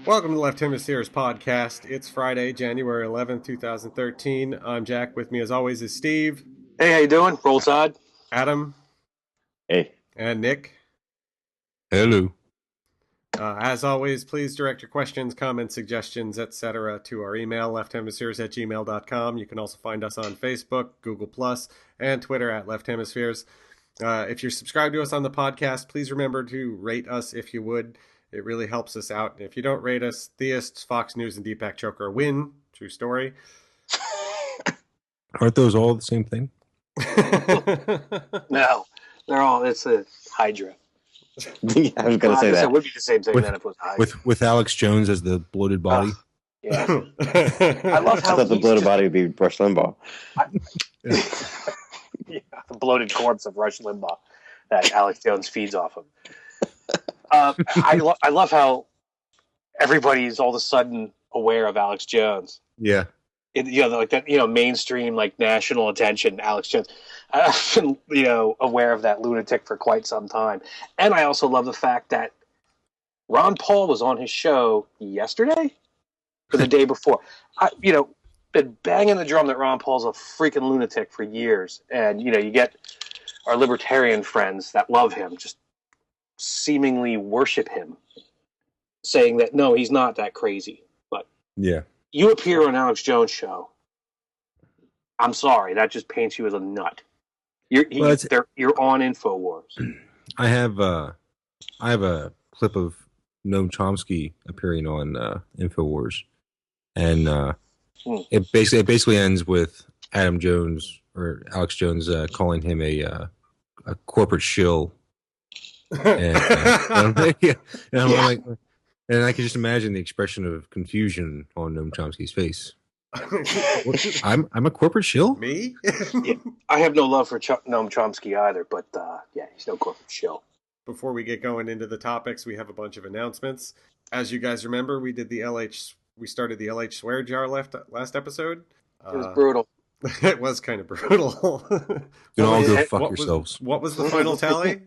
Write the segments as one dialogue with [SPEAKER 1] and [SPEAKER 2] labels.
[SPEAKER 1] Welcome to the Left Hemispheres podcast. It's Friday, January 11th, 2013. I'm Jack. With me, as always, is Steve.
[SPEAKER 2] Hey, how you doing? Roll Tide.
[SPEAKER 1] Adam.
[SPEAKER 3] Hey.
[SPEAKER 1] And Nick.
[SPEAKER 4] Hello.
[SPEAKER 1] As always, please direct your questions, comments, suggestions, etc. to our email, lefthemispheres@gmail.com. You can also find us on Facebook, Google+, and Twitter at Left Hemispheres. If you're subscribed to us on the podcast, please remember to rate us if you would. It really helps us out. And if you don't rate us, Theists, Fox News, and Deepak Chopra win. True story.
[SPEAKER 4] Aren't those all the same thing?
[SPEAKER 2] No, they're all. It's a Hydra.
[SPEAKER 3] Yeah, I was going to say that.
[SPEAKER 2] It would be the same thing then if it was Hydra.
[SPEAKER 4] With Alex Jones as the bloated body.
[SPEAKER 2] Yeah. I love how
[SPEAKER 3] I thought the bloated body would be Rush Limbaugh.
[SPEAKER 2] Yeah, the bloated corpse of Rush Limbaugh that Alex Jones feeds off of. I love how everybody's all of a sudden aware of Alex Jones.
[SPEAKER 4] Yeah.
[SPEAKER 2] Like that, mainstream, like national attention, Alex Jones. I've been, aware of that lunatic for quite some time. And I also love the fact that Ron Paul was on his show yesterday or the day before. Been banging the drum that Ron Paul's a freaking lunatic for years. And, you get our libertarian friends that love him, just seemingly worship him, saying that, no, he's not that crazy. But
[SPEAKER 4] yeah,
[SPEAKER 2] you appear on Alex Jones' show. I'm sorry, that just paints you as a nut. You're on InfoWars.
[SPEAKER 4] I have a clip of Noam Chomsky appearing on InfoWars, and it basically ends with Adam Jones or Alex Jones calling him a corporate shill. And I'm like, and I can just imagine the expression of confusion on Noam Chomsky's face. I'm a corporate shill?
[SPEAKER 1] Me?
[SPEAKER 2] Yeah, I have no love for Noam Chomsky either, but he's no corporate shill.
[SPEAKER 1] Before we get going into the topics, we have a bunch of announcements. As you guys remember, we started the LH swear jar last episode.
[SPEAKER 2] It was brutal.
[SPEAKER 1] It was kind of brutal.
[SPEAKER 4] You all go fuck yourselves.
[SPEAKER 1] What was the final tally?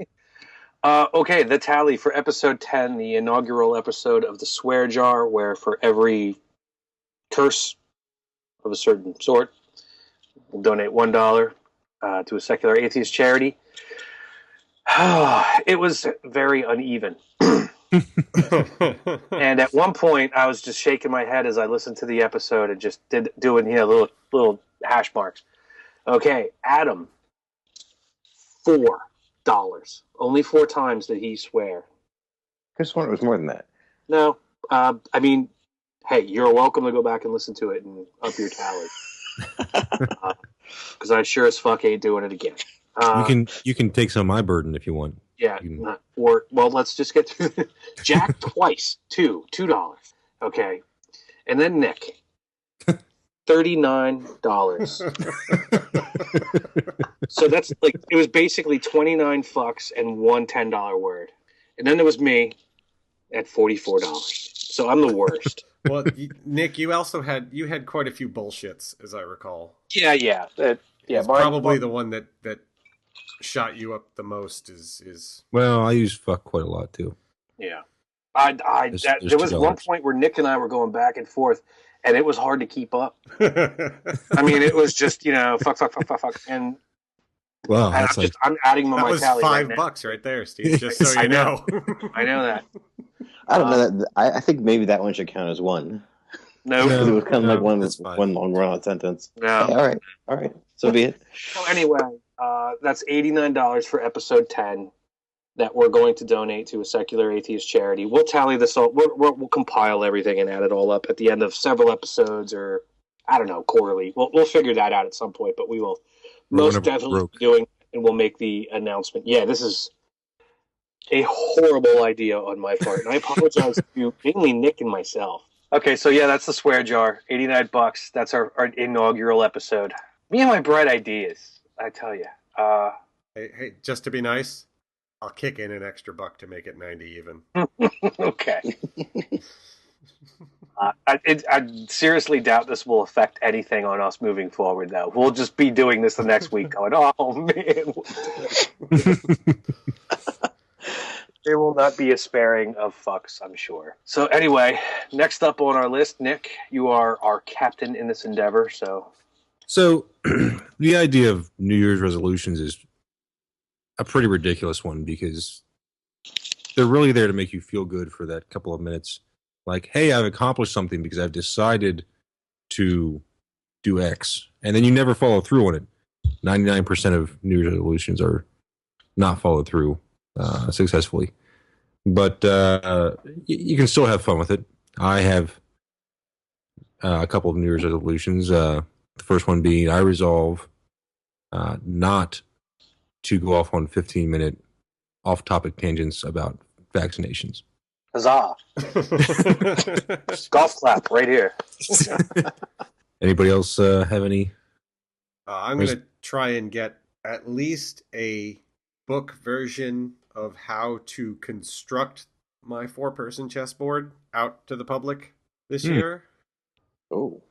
[SPEAKER 2] Okay, the tally for episode 10, the inaugural episode of the swear jar, where for every curse of a certain sort, we'll donate $1 to a secular atheist charity. It was very uneven. And at one point, I was just shaking my head as I listened to the episode and just doing little hash marks. Okay, Adam, $4. Only 4 times did he swear.
[SPEAKER 3] I just wonder it was more than that.
[SPEAKER 2] No, hey, you're welcome to go back and listen to it and up your tally. Because I sure as fuck ain't doing it again.
[SPEAKER 4] You can take some of my burden if you want.
[SPEAKER 2] Yeah, let's just get through Jack twice, $2. Okay, and then Nick, $39. So that's like, it was basically 29 fucks and one $10 word. And then there was me at $44. So I'm the worst.
[SPEAKER 1] Well, Nick, you also had quite a few bullshits, as I recall.
[SPEAKER 2] Yeah.
[SPEAKER 1] It's probably the one that shot you up the most is
[SPEAKER 4] Well, I use fuck quite a lot too.
[SPEAKER 2] Yeah. There was one point where Nick and I were going back and forth, and it was hard to keep up. I mean, it was just, fuck. And
[SPEAKER 4] well,
[SPEAKER 2] I'm adding my tally.
[SPEAKER 1] That was $5 right there, Steve, just so you know.
[SPEAKER 2] I know that.
[SPEAKER 3] I don't know that. I think maybe that one should count as one.
[SPEAKER 2] No.
[SPEAKER 3] It was kind of like one long run-out sentence.
[SPEAKER 2] No.
[SPEAKER 3] Okay, all right. So be it.
[SPEAKER 2] So anyway, that's $89 for episode 10 that we're going to donate to a secular atheist charity. We'll tally this all. We'll compile everything and add it all up at the end of several episodes, or I don't know, quarterly. We'll figure that out at some point, but we will most definitely be doing, and we'll make the announcement. Yeah, this is a horrible idea on my part, and I apologize to mainly Nick and myself. Okay, so yeah, that's the swear jar, $89. That's our inaugural episode. Me and my bright ideas, I tell you.
[SPEAKER 1] Hey, just to be nice, I'll kick in an extra $1 to make it 90 even.
[SPEAKER 2] Okay. I seriously doubt this will affect anything on us moving forward, though. We'll just be doing this the next week going, oh, man. There will not be a sparing of fucks, I'm sure. So anyway, next up on our list, Nick, you are our captain in this endeavor. So
[SPEAKER 4] the idea of New Year's resolutions is a pretty ridiculous one because they're really there to make you feel good for that couple of minutes. Like, hey, I've accomplished something because I've decided to do X. And then you never follow through on it. 99% of New Year's resolutions are not followed through successfully. But you can still have fun with it. I have a couple of New Year's resolutions. The first one being I resolve not to go off on 15-minute off-topic tangents about vaccinations.
[SPEAKER 2] huzzah! Golf clap right here.
[SPEAKER 4] Anybody else have any?
[SPEAKER 1] I'm going to try and get at least a book version of how to construct my 4-person chessboard out to the public this year.
[SPEAKER 3] Oh,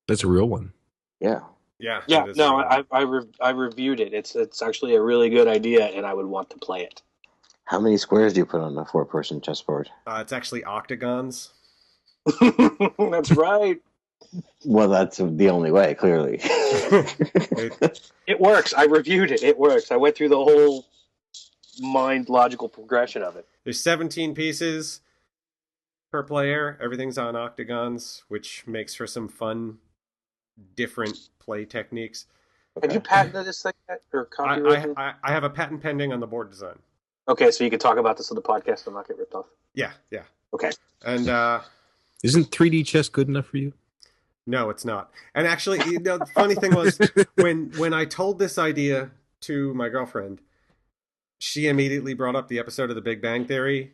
[SPEAKER 4] That's a real one.
[SPEAKER 3] yeah.
[SPEAKER 1] Yeah.
[SPEAKER 2] No, I reviewed it. It's actually a really good idea, and I would want to play it.
[SPEAKER 3] How many squares do you put on a 4-person chessboard?
[SPEAKER 1] It's actually octagons.
[SPEAKER 2] That's right.
[SPEAKER 3] Well, that's the only way, clearly.
[SPEAKER 2] It works. I reviewed it. It works. I went through the whole mind logical progression of it.
[SPEAKER 1] There's 17 pieces per player. Everything's on octagons, which makes for some fun, different play techniques.
[SPEAKER 2] Have you patented this thing yet, or copyrighted?
[SPEAKER 1] I have a patent pending on the board design.
[SPEAKER 2] Okay, so you can talk about this on the podcast and not get ripped off.
[SPEAKER 1] Yeah.
[SPEAKER 2] Okay.
[SPEAKER 1] And
[SPEAKER 4] isn't 3D chess good enough for you?
[SPEAKER 1] no, it's not. And actually, the funny thing was when I told this idea to my girlfriend, she immediately brought up the episode of The Big Bang Theory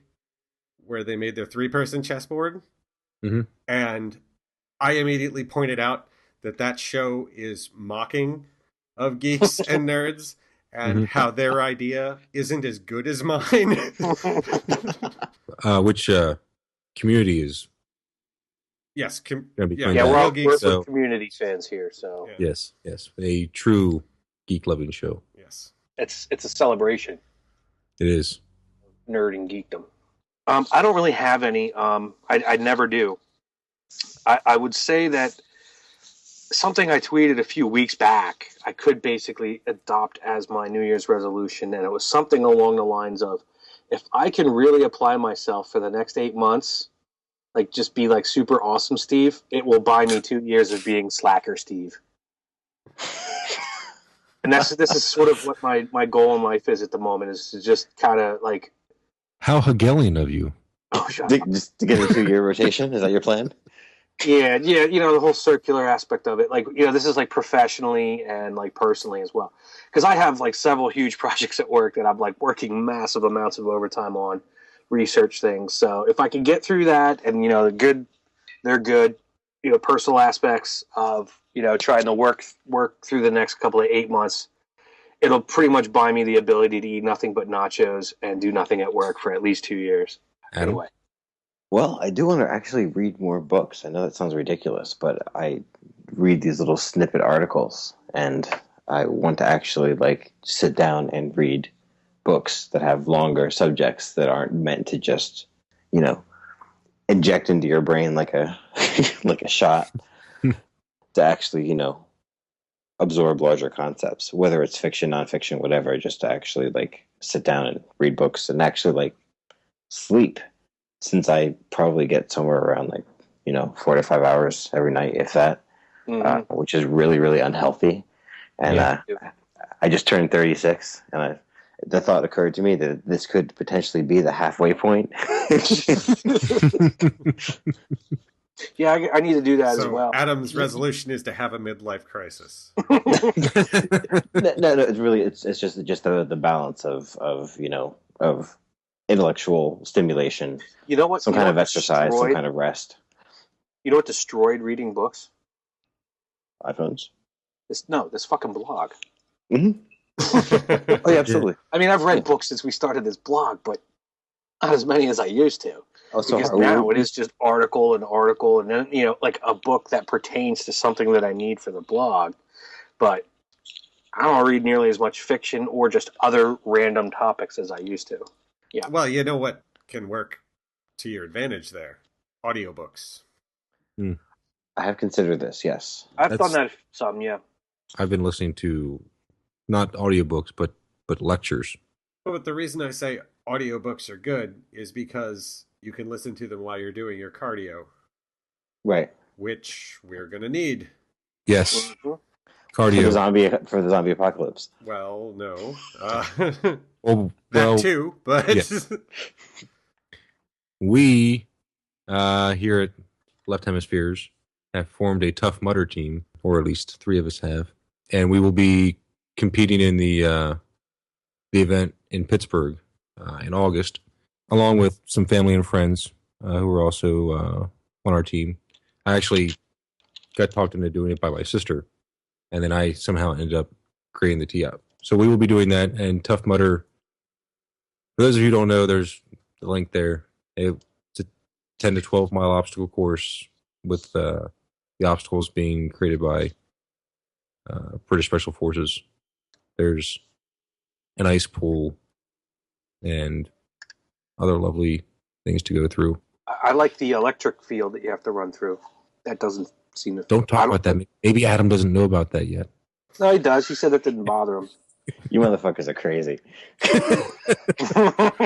[SPEAKER 1] where they made their 3-person chessboard.
[SPEAKER 4] Mm-hmm.
[SPEAKER 1] And I immediately pointed out that show is mocking of geeks and nerds and how their idea isn't as good as mine.
[SPEAKER 4] Which Community is.
[SPEAKER 1] Yes.
[SPEAKER 4] We're
[SPEAKER 2] we're community fans here, so
[SPEAKER 1] yeah.
[SPEAKER 4] Yes, a true geek-loving show.
[SPEAKER 1] Yes,
[SPEAKER 2] it's a celebration.
[SPEAKER 4] It is
[SPEAKER 2] Nerd and geekdom. I don't really have any. I never do. I would say that something I tweeted a few weeks back, I could basically adopt as my New Year's resolution, and it was something along the lines of, if I can really apply myself for the next 8 months, like just be like super awesome Steve, it will buy me 2 years of being slacker Steve. And this is sort of what my goal in life is at the moment, is to just kind of like...
[SPEAKER 4] How Hegelian of you.
[SPEAKER 2] Oh, shut up.
[SPEAKER 3] Just to get a 2-year rotation? Is that your plan?
[SPEAKER 2] Yeah, the whole circular aspect of it. Like, this is like professionally and like personally as well. Because I have like several huge projects at work that I'm like working massive amounts of overtime on, research things. So if I can get through that, and they're good, personal aspects of trying to work through the next couple of 8 months, it'll pretty much buy me the ability to eat nothing but nachos and do nothing at work for at least 2 years.
[SPEAKER 4] Adam?
[SPEAKER 2] Anyway.
[SPEAKER 3] Well, I do want to actually read more books. I know that sounds ridiculous, but I read these little snippet articles, and I want to actually sit down and read books that have longer subjects that aren't meant to just, inject into your brain like a like a shot, to actually, absorb larger concepts, whether it's fiction, nonfiction, whatever, just to actually sit down and read books and actually sleep. Since I probably get somewhere around 4 to 5 hours every night, if that, which is really, really unhealthy. And I just turned 36, and the thought occurred to me that this could potentially be the halfway point.
[SPEAKER 2] Yeah, I need to do that as well.
[SPEAKER 1] Adam's resolution is to have a midlife crisis.
[SPEAKER 3] No, it's just the balance of intellectual stimulation.
[SPEAKER 2] You know what?
[SPEAKER 3] Some kind of exercise, some kind of rest.
[SPEAKER 2] You know what destroyed reading books?
[SPEAKER 3] iPhones.
[SPEAKER 2] This fucking blog.
[SPEAKER 3] Mm-hmm. Oh, yeah, absolutely.
[SPEAKER 2] I mean, I've read books since we started this blog, but not as many as I used to.
[SPEAKER 3] Oh, so
[SPEAKER 2] because now it is just article, and then like a book that pertains to something that I need for the blog. But I don't read nearly as much fiction or just other random topics as I used to. Yeah.
[SPEAKER 1] Well, you know what can work to your advantage there? Audiobooks.
[SPEAKER 3] I have considered this. Yes.
[SPEAKER 2] I've done that some, yeah.
[SPEAKER 4] I've been listening to not audiobooks, but lectures.
[SPEAKER 1] But the reason I say audiobooks are good is because you can listen to them while you're doing your cardio,
[SPEAKER 3] Right.
[SPEAKER 1] which we're going to need.
[SPEAKER 4] Yes,
[SPEAKER 2] Mhm.
[SPEAKER 4] cardio.
[SPEAKER 3] For the zombie apocalypse.
[SPEAKER 1] Well, no.
[SPEAKER 4] Well,
[SPEAKER 1] That too, but
[SPEAKER 4] yeah. We here at Left Hemispheres have formed a Tough Mudder team, or at least 3 of us have, and we will be competing in the event in Pittsburgh in August, along with some family and friends who are also on our team. I actually got talked into doing it by my sister, and then I somehow ended up creating the tee up. So we will be doing that, and Tough Mudder. For those of you who don't know, there's the link there. It's a 10 to 12 mile obstacle course with the obstacles being created by British Special Forces. There's an ice pool and other lovely things to go through.
[SPEAKER 2] I like the electric field that you have to run through. That doesn't seem to...
[SPEAKER 4] Don't talk about that. Maybe Adam doesn't know about that yet.
[SPEAKER 2] No, he does. He said that didn't bother him.
[SPEAKER 3] You motherfuckers are crazy.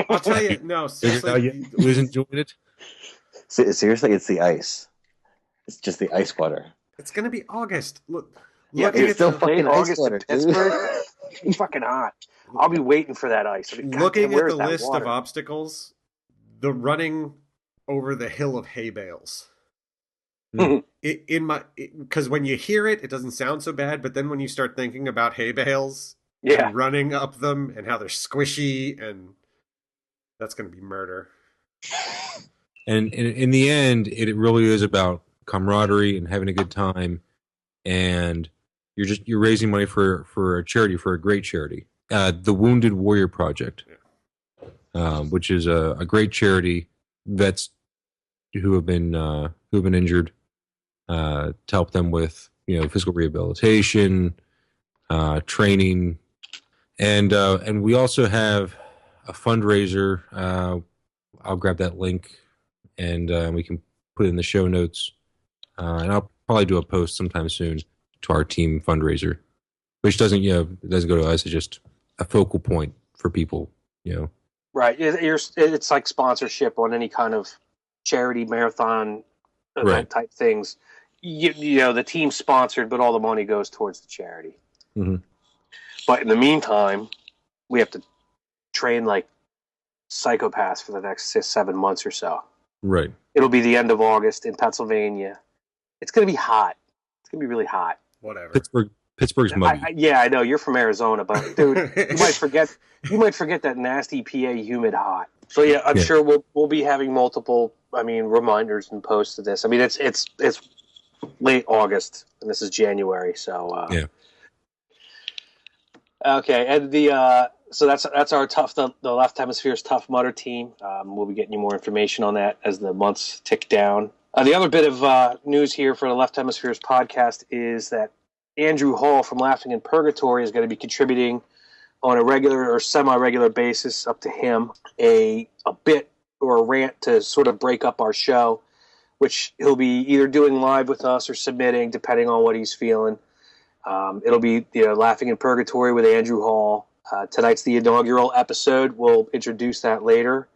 [SPEAKER 1] I'll tell you, no, seriously.
[SPEAKER 4] Who isn't doing it?
[SPEAKER 3] Seriously, it's the ice. It's just the ice water.
[SPEAKER 1] It's going to be August. Look,
[SPEAKER 2] Yeah,
[SPEAKER 1] looking
[SPEAKER 3] it's
[SPEAKER 1] at
[SPEAKER 3] still
[SPEAKER 1] the,
[SPEAKER 3] fucking ice
[SPEAKER 2] August
[SPEAKER 3] water,
[SPEAKER 2] in
[SPEAKER 3] dude.
[SPEAKER 2] Pittsburgh. It's fucking hot. I'll be waiting for that ice. I mean,
[SPEAKER 1] looking
[SPEAKER 2] goddamn,
[SPEAKER 1] at the
[SPEAKER 2] where's that
[SPEAKER 1] list
[SPEAKER 2] water?
[SPEAKER 1] of obstacles, the running over the hill of hay bales. Because when you hear it, it doesn't sound so bad, but then when you start thinking about hay bales
[SPEAKER 2] Yeah.
[SPEAKER 1] and running up them and how they're squishy, and that's going to be murder.
[SPEAKER 4] And in the end, it really is about camaraderie and having a good time, and you're raising money for a charity, for a great charity, the Wounded Warrior Project, which is a great charity. Vets who have been injured, to help them with physical rehabilitation, training, and we also have a fundraiser. I'll grab that link and we can put it in the show notes. And I'll probably do a post sometime soon to our team fundraiser, which doesn't it doesn't go to us. It's just a focal point for people.
[SPEAKER 2] Right. It's like sponsorship on any kind of charity marathon event type things. You know, the team's sponsored, but all the money goes towards the charity.
[SPEAKER 4] Mm-hmm.
[SPEAKER 2] But in the meantime, we have to train like psychopaths for the next 6-7 months or so.
[SPEAKER 4] Right.
[SPEAKER 2] It'll be the end of August in Pennsylvania. It's going to be hot. It's going to be really hot.
[SPEAKER 1] Whatever.
[SPEAKER 4] Pittsburgh's muggy.
[SPEAKER 2] I know you're from Arizona, but dude, you might forget that nasty PA humid hot. So yeah, I'm sure we'll be having multiple, reminders and posts of this. It's late August and this is January, so
[SPEAKER 4] yeah.
[SPEAKER 2] Okay, and so that's our the Left Hemisphere's Tough Mudder team. We'll be getting you more information on that as the months tick down. The other bit of news here for the Left Hemisphere's podcast is that Andrew Hall from Laughing in Purgatory is going to be contributing on a regular or semi-regular basis, up to him, a bit or a rant to sort of break up our show, which he'll be either doing live with us or submitting, depending on what he's feeling. It'll be Laughing in Purgatory with Andrew Hall. Tonight's the inaugural episode. We'll introduce that later.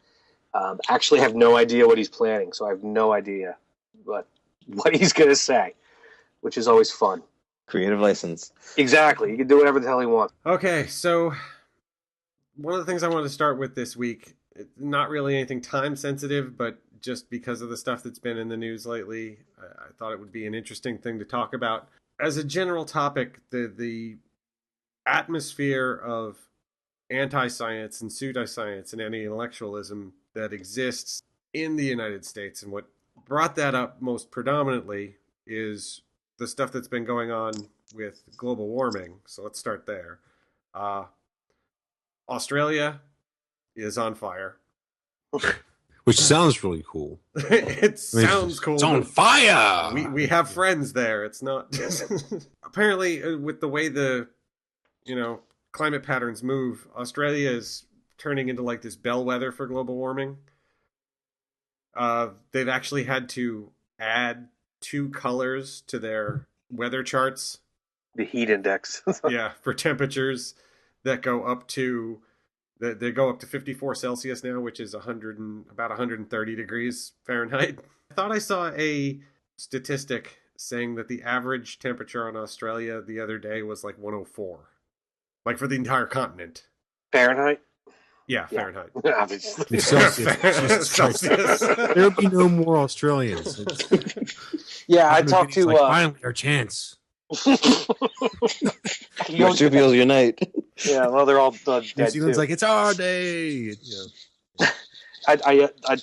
[SPEAKER 2] Actually have no idea what he's planning, so I have no idea what he's going to say, which is always fun.
[SPEAKER 3] Creative license.
[SPEAKER 2] Exactly. You can do whatever the hell you want.
[SPEAKER 1] Okay, so one of the things I wanted to start with this week, not really anything time sensitive, but just because of the stuff that's been in the news lately, I thought it would be an interesting thing to talk about. As a general topic, the atmosphere of anti-science and pseudoscience and anti-intellectualism that exists in the United States, and what brought that up most predominantly is the stuff that's been going on with global warming. So let's start there. Australia is on fire.
[SPEAKER 4] Which sounds really cool.
[SPEAKER 1] It sounds cool.
[SPEAKER 4] It's on fire!
[SPEAKER 1] We have friends there. It's not... Apparently, with the way the climate patterns move, Australia is turning into like this bellwether for global warming. They've actually had to add 2 colors to their weather charts.
[SPEAKER 2] The heat index.
[SPEAKER 1] Yeah, for temperatures that go up to they go up to 54 Celsius now, which is about 130 degrees Fahrenheit. I thought I saw a statistic saying that the average temperature on Australia the other day was like 104, like for the entire continent.
[SPEAKER 2] Fahrenheit?
[SPEAKER 1] Yeah, Fahrenheit.
[SPEAKER 2] Obviously.
[SPEAKER 4] Celsius.
[SPEAKER 1] Celsius.
[SPEAKER 4] There'll be no more Australians.
[SPEAKER 2] Yeah, I talked to.
[SPEAKER 4] Finally, our chance.
[SPEAKER 3] Marsupials unite.
[SPEAKER 2] Yeah, well, they're all dead
[SPEAKER 4] New Zealand's
[SPEAKER 2] too.
[SPEAKER 4] like, it's our day. You know.
[SPEAKER 2] I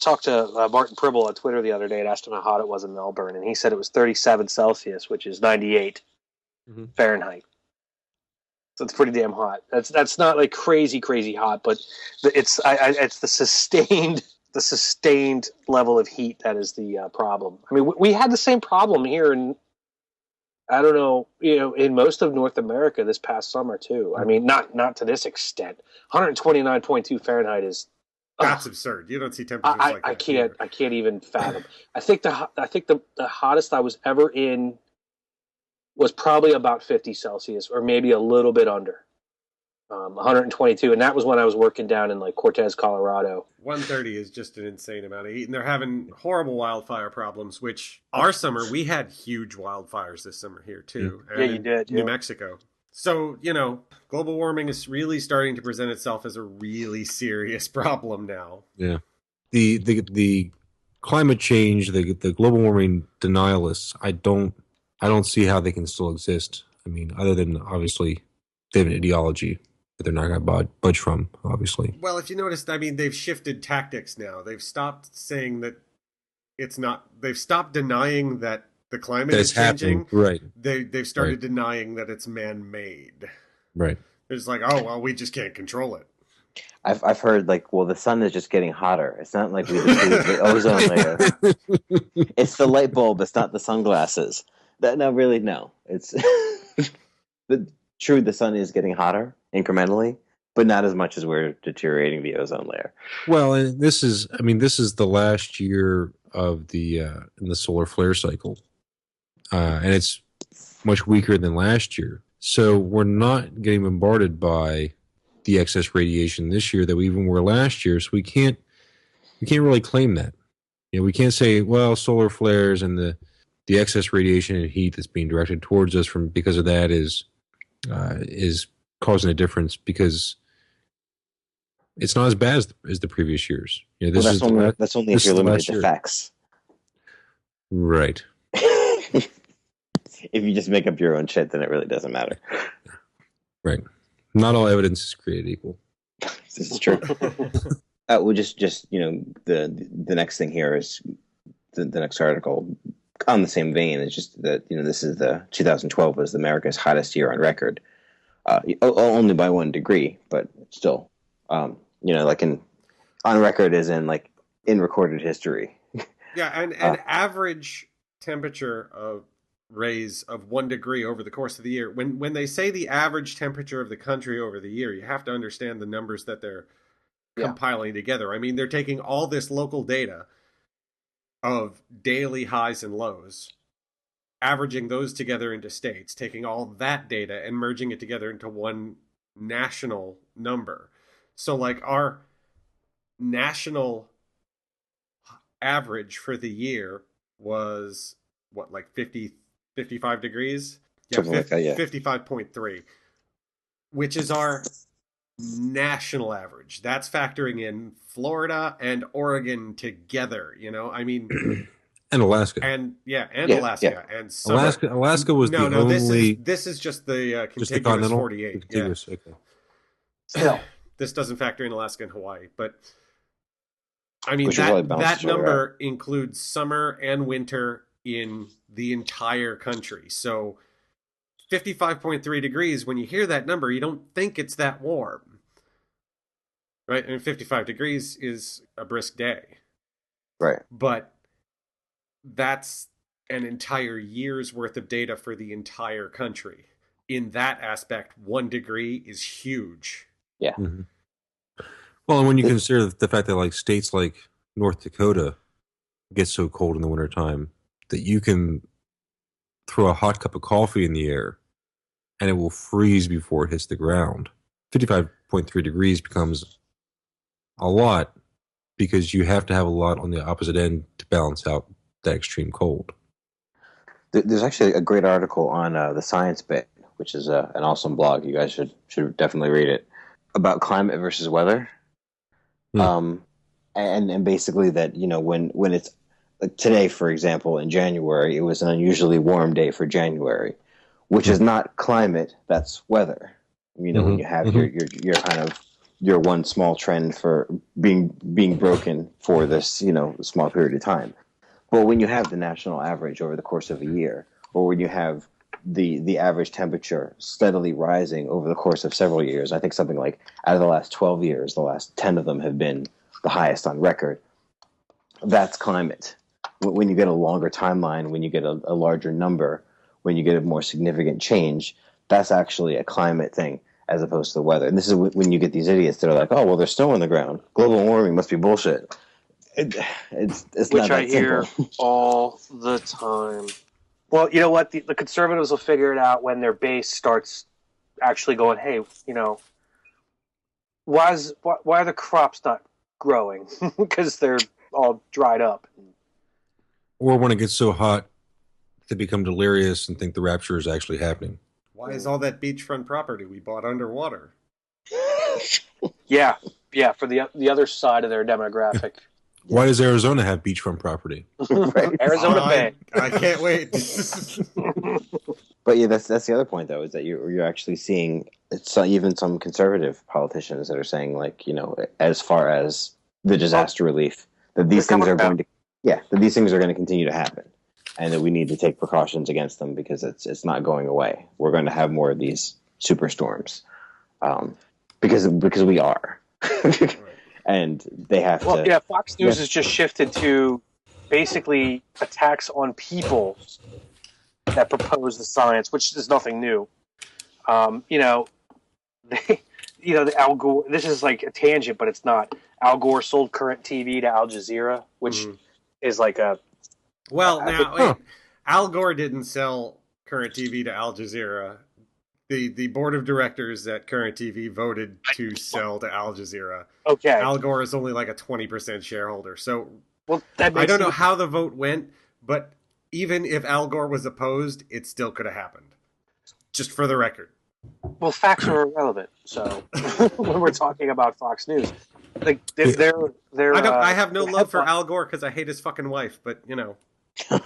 [SPEAKER 2] talked to Martin Pribble on Twitter the other day and asked him how hot it was in Melbourne, and he said it was 37 Celsius, which is 98 Fahrenheit. So it's pretty damn hot. That's not like crazy hot, but it's the sustained level of heat that is the problem. I mean, we had the same problem here in, I don't know, in most of North America this past summer too. I mean, not to this extent. 129.2 Fahrenheit is
[SPEAKER 1] that's absurd. You don't see temperatures like that.
[SPEAKER 2] I can't even fathom. I think the hottest I was ever in was probably about 50 Celsius, or maybe a little bit under. 122, and that was when I was working down in like Cortez, Colorado.
[SPEAKER 1] 130 is just an insane amount of heat, and they're having horrible wildfire problems, which our summer, we had huge wildfires this summer here too.
[SPEAKER 2] Yeah, you did.
[SPEAKER 1] New Mexico. So, global warming is really starting to present itself as a really serious problem now.
[SPEAKER 4] Yeah. The climate change, the global warming denialists, I don't see how they can still exist. I mean, other than obviously they have an ideology that they're not going to budge from, obviously.
[SPEAKER 1] Well, if you noticed, I mean, they've shifted tactics now. They've stopped saying that it's not. They've stopped denying that the climate is changing.
[SPEAKER 4] Right.
[SPEAKER 1] They've started denying that it's man-made.
[SPEAKER 4] Right.
[SPEAKER 1] It's like, oh, well, we just can't control it.
[SPEAKER 3] I've heard like, well, the sun is just getting hotter. It's not like we depleted the ozone layer. It's the light bulb. It's not the sunglasses. No, really, no. It's true. The sun is getting hotter incrementally, but not as much as we're deteriorating the ozone layer.
[SPEAKER 4] Well, and this is the last year of in the solar flare cycle, and it's much weaker than last year. So we're not getting bombarded by the excess radiation this year that we even were last year. So we can't really claim that. We can't say, well, solar flares and the excess radiation and heat that's being directed towards us because of that is causing a difference, because it's not as bad as the previous years.
[SPEAKER 3] That's only if you're limited to facts.
[SPEAKER 4] Right.
[SPEAKER 3] If you just make up your own shit, then it really doesn't matter.
[SPEAKER 4] Right. Not all evidence is created equal.
[SPEAKER 3] This is true. Well, just the next thing here is the next article on the same vein. It's just that this is 2012 was America's hottest year on record, only by 1 degree, but still, like on record as in like in recorded history.
[SPEAKER 1] Yeah, and an average temperature of raise of 1 degree over the course of the year. When they say the average temperature of the country over the year, you have to understand the numbers that they're compiling together. I mean, they're taking all this local data of daily highs and lows, averaging those together into states, taking all that data and merging it together into one national number. So like our national average for the year was what, like 55 degrees?
[SPEAKER 3] Something like that, yeah.
[SPEAKER 1] 55.3, which is our national average. That's factoring in Florida and Oregon together, I mean,
[SPEAKER 4] and Alaska.
[SPEAKER 1] And Alaska. Yeah. And summer.
[SPEAKER 4] Alaska was the only...
[SPEAKER 1] This is just the contiguous
[SPEAKER 4] just the
[SPEAKER 1] 48.
[SPEAKER 4] Contiguous,
[SPEAKER 1] yeah.
[SPEAKER 4] Okay.
[SPEAKER 1] Still, this doesn't factor in Alaska and Hawaii, but I mean, that number includes summer and winter in the entire country. So 55.3 degrees, when you hear that number, you don't think it's that warm. Right? And 55 degrees is a brisk day.
[SPEAKER 3] Right.
[SPEAKER 1] But that's an entire year's worth of data for the entire country. In that aspect, 1 degree is huge.
[SPEAKER 3] Yeah.
[SPEAKER 4] Mm-hmm. Well, and when you consider the fact that like states like North Dakota get so cold in the wintertime that you can throw a hot cup of coffee in the air and it will freeze before it hits the ground. 55.3 degrees becomes a lot because you have to have a lot on the opposite end to balance out that extreme cold.
[SPEAKER 3] There's actually a great article on the Science Bit, which is an awesome blog. You guys should definitely read it, about climate versus weather. And basically that, when it's today, for example, in January, it was an unusually warm day for January, which is not climate, that's weather. When you have your kind of your one small trend for being broken for this, small period of time. But when you have the national average over the course of a year, or when you have the average temperature steadily rising over the course of several years, I think something like out of the last 12 years, the last 10 of them have been the highest on record. That's climate. When you get a longer timeline, when you get a larger number, when you get a more significant change, that's actually a climate thing as opposed to the weather. And this is when you get these idiots that are like, oh, well, there's snow on the ground. Global warming must be bullshit. It's
[SPEAKER 2] Which
[SPEAKER 3] not that
[SPEAKER 2] I hear
[SPEAKER 3] simple.
[SPEAKER 2] all the time. Well, you know what? The conservatives will figure it out when their base starts actually going, hey, why are the crops not growing? Because they're all dried up.
[SPEAKER 4] Or when it gets so hot, they become delirious and think the rapture is actually happening.
[SPEAKER 1] Why is all that beachfront property we bought underwater?
[SPEAKER 2] Yeah, for the other side of their demographic.
[SPEAKER 4] Why does Arizona have beachfront property?
[SPEAKER 3] Right.
[SPEAKER 2] Arizona Bay.
[SPEAKER 1] I can't wait.
[SPEAKER 3] But yeah, that's the other point though, is that you're actually seeing even some conservative politicians that are saying, like, as far as the disaster relief, that these things are going to continue to happen, and that we need to take precautions against them because it's not going away. We're going to have more of these superstorms, because we are. And they have to.
[SPEAKER 2] Well, yeah, Fox News has just shifted to basically attacks on people that propose the science, which is nothing new. The Al Gore. This is like a tangent, but it's not. Al Gore sold Current TV to Al Jazeera, which is like a.
[SPEAKER 1] Well, now Al Gore didn't sell Current TV to Al Jazeera. The board of directors at Current TV voted to sell to Al Jazeera.
[SPEAKER 2] Okay.
[SPEAKER 1] Al Gore is only like a 20% shareholder. So
[SPEAKER 2] that
[SPEAKER 1] I don't know how the vote went, but even if Al Gore was opposed, it still could have happened. Just for the record.
[SPEAKER 2] Well, facts are irrelevant. So when we're talking about Fox News, like they're
[SPEAKER 1] I have no love for Al Gore because I hate his fucking wife, but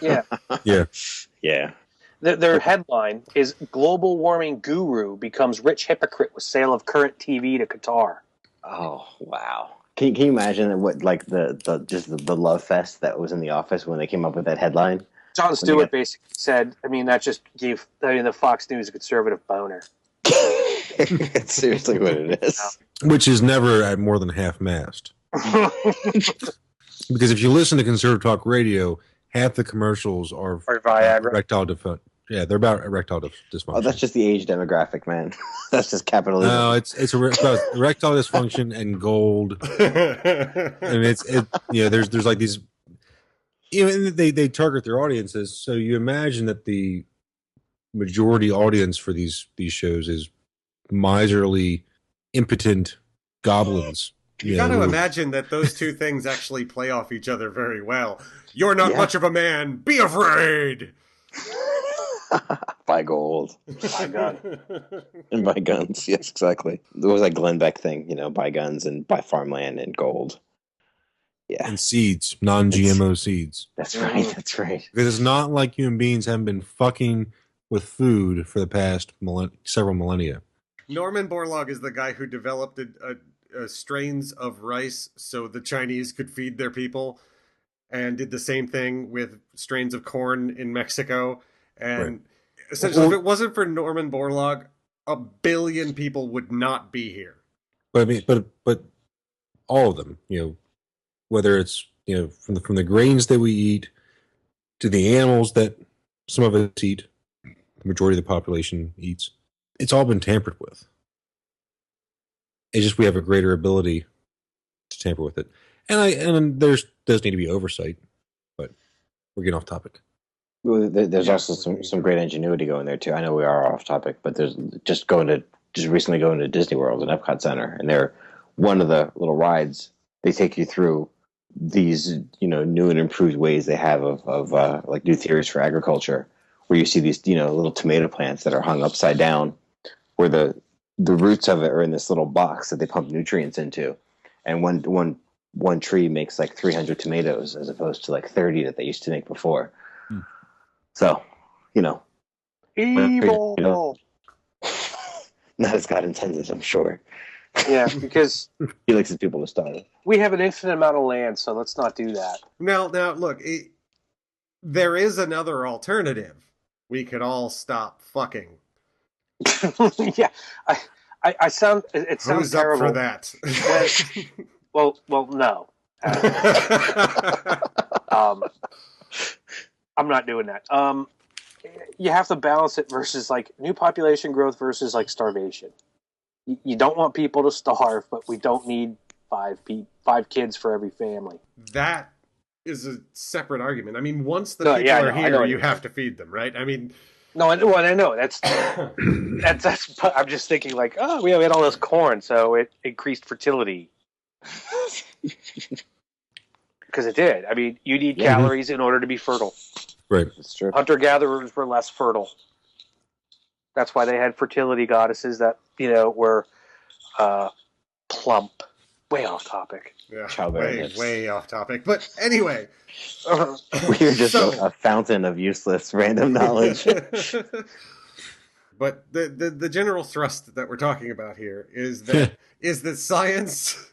[SPEAKER 2] Yeah.
[SPEAKER 3] Yeah.
[SPEAKER 2] Their headline is "Global Warming Guru Becomes Rich Hypocrite with Sale of Current TV to Qatar."
[SPEAKER 3] Oh wow! Can you imagine what, like, the love fest that was in the office when they came up with that headline?
[SPEAKER 2] Jon Stewart basically said, that just gave the Fox News a conservative boner.
[SPEAKER 3] It's seriously what it is.
[SPEAKER 4] Which is never at more than half-mast. Because if you listen to conservative talk radio, half the commercials are
[SPEAKER 2] Viagra.
[SPEAKER 4] Erectile dysfunction. Yeah, they're about erectile dysfunction.
[SPEAKER 3] Oh, that's just the age demographic, man. That's just capitalism.
[SPEAKER 4] No, it's about erectile dysfunction and gold. And there's like these. They target their audiences, so you imagine that the majority audience for these shows is miserly, impotent goblins.
[SPEAKER 1] You got to imagine that those two things actually play off each other very well. You're not much of a man. Be afraid.
[SPEAKER 3] Buy gold.
[SPEAKER 2] Buy gun.
[SPEAKER 3] And buy guns. Yes, exactly. There was that Glenn Beck thing, buy guns and buy farmland and gold. Yeah.
[SPEAKER 4] And seeds, non-GMO seeds.
[SPEAKER 3] That's right. That's right.
[SPEAKER 4] Because it's not like human beings haven't been fucking with food for the past several millennia.
[SPEAKER 1] Norman Borlaug is the guy who developed strains of rice so the Chinese could feed their people, and did the same thing with strains of corn in Mexico. And essentially, if it wasn't for Norman Borlaug, 1 billion people would not be here.
[SPEAKER 4] But I mean, but all of them, whether it's from the grains that we eat to the animals that some of us eat, the majority of the population eats, it's all been tampered with. It's just we have a greater ability to tamper with it. And does need to be oversight, but we're getting off topic.
[SPEAKER 3] Well, there's also some great ingenuity going there too. I know we are off topic, but there's just recently going to Disney World and Epcot Center, and they're one of the little rides. They take you through these new and improved ways they have of like new theories for agriculture, where you see these little tomato plants that are hung upside down, where the roots of it are in this little box that they pump nutrients into, and one tree makes like 300 tomatoes as opposed to like 30 that they used to make before. So,
[SPEAKER 2] evil.
[SPEAKER 3] Not as God intended, I'm sure.
[SPEAKER 2] Yeah, because
[SPEAKER 3] he likes his people to starve.
[SPEAKER 2] We have an infinite amount of land, so let's not do that.
[SPEAKER 1] Now, look, there is another alternative. We could all stop fucking.
[SPEAKER 2] Yeah, I sound. It sounds
[SPEAKER 1] Who's
[SPEAKER 2] terrible.
[SPEAKER 1] up for that?
[SPEAKER 2] Well, no. I'm not doing that. You have to balance it versus like new population growth versus like starvation. You don't want people to starve, but we don't need five kids for every family.
[SPEAKER 1] That is a separate argument. I mean, once the people are here, you have to feed them, right? I mean,
[SPEAKER 2] no, I know that's that's. I'm just thinking like, we had all this corn, so it increased fertility. Because it did. I mean, you need calories in order to be fertile.
[SPEAKER 4] Right.
[SPEAKER 3] That's true.
[SPEAKER 2] Hunter-gatherers were less fertile. That's why they had fertility goddesses that, were plump. Way off topic.
[SPEAKER 1] Yeah, way off topic. But anyway.
[SPEAKER 3] We're just a fountain of useless random knowledge.
[SPEAKER 1] But the general thrust that we're talking about here is that science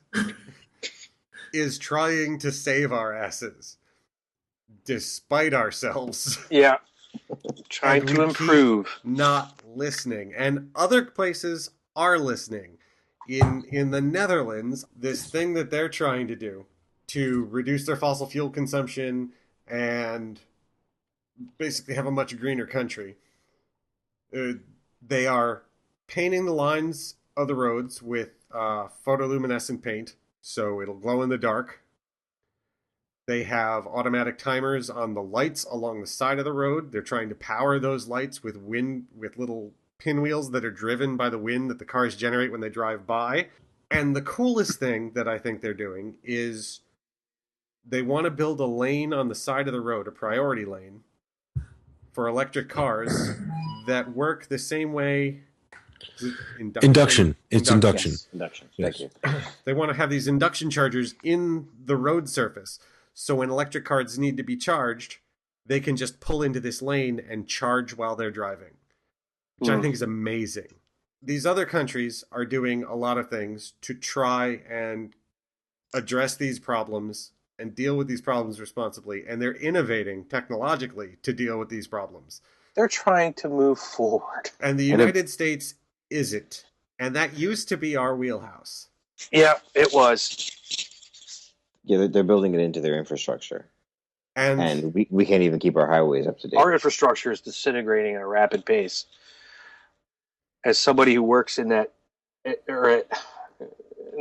[SPEAKER 1] is trying to save our asses despite ourselves.
[SPEAKER 2] Yeah. Trying to improve.
[SPEAKER 1] Not listening. And other places are listening. In the Netherlands, this thing that they're trying to do to reduce their fossil fuel consumption and basically have a much greener country, they are painting the lines of the roads with photoluminescent paint, so it'll glow in the dark. They have automatic timers on the lights along the side of the road. They're trying to power those lights with little pinwheels that are driven by the wind that the cars generate when they drive by. And the coolest thing that I think they're doing is they want to build a lane on the side of the road, a priority lane, for electric cars that work the same way.
[SPEAKER 4] Induction. It's induction.
[SPEAKER 3] Yes, induction.
[SPEAKER 4] Yes.
[SPEAKER 3] Thank you.
[SPEAKER 1] They want to have these induction chargers in the road surface. So when electric cars need to be charged, they can just pull into this lane and charge while they're driving, which I think is amazing. These other countries are doing a lot of things to try and address these problems and deal with these problems responsibly, and they're innovating technologically to deal with these problems.
[SPEAKER 2] They're trying to move forward.
[SPEAKER 1] And the United States isn't. And that used to be our wheelhouse.
[SPEAKER 2] Yeah, it was.
[SPEAKER 3] Yeah, they're building it into their infrastructure. And we can't even keep our highways up to date.
[SPEAKER 2] Our infrastructure is disintegrating at a rapid pace. As somebody who works in that or an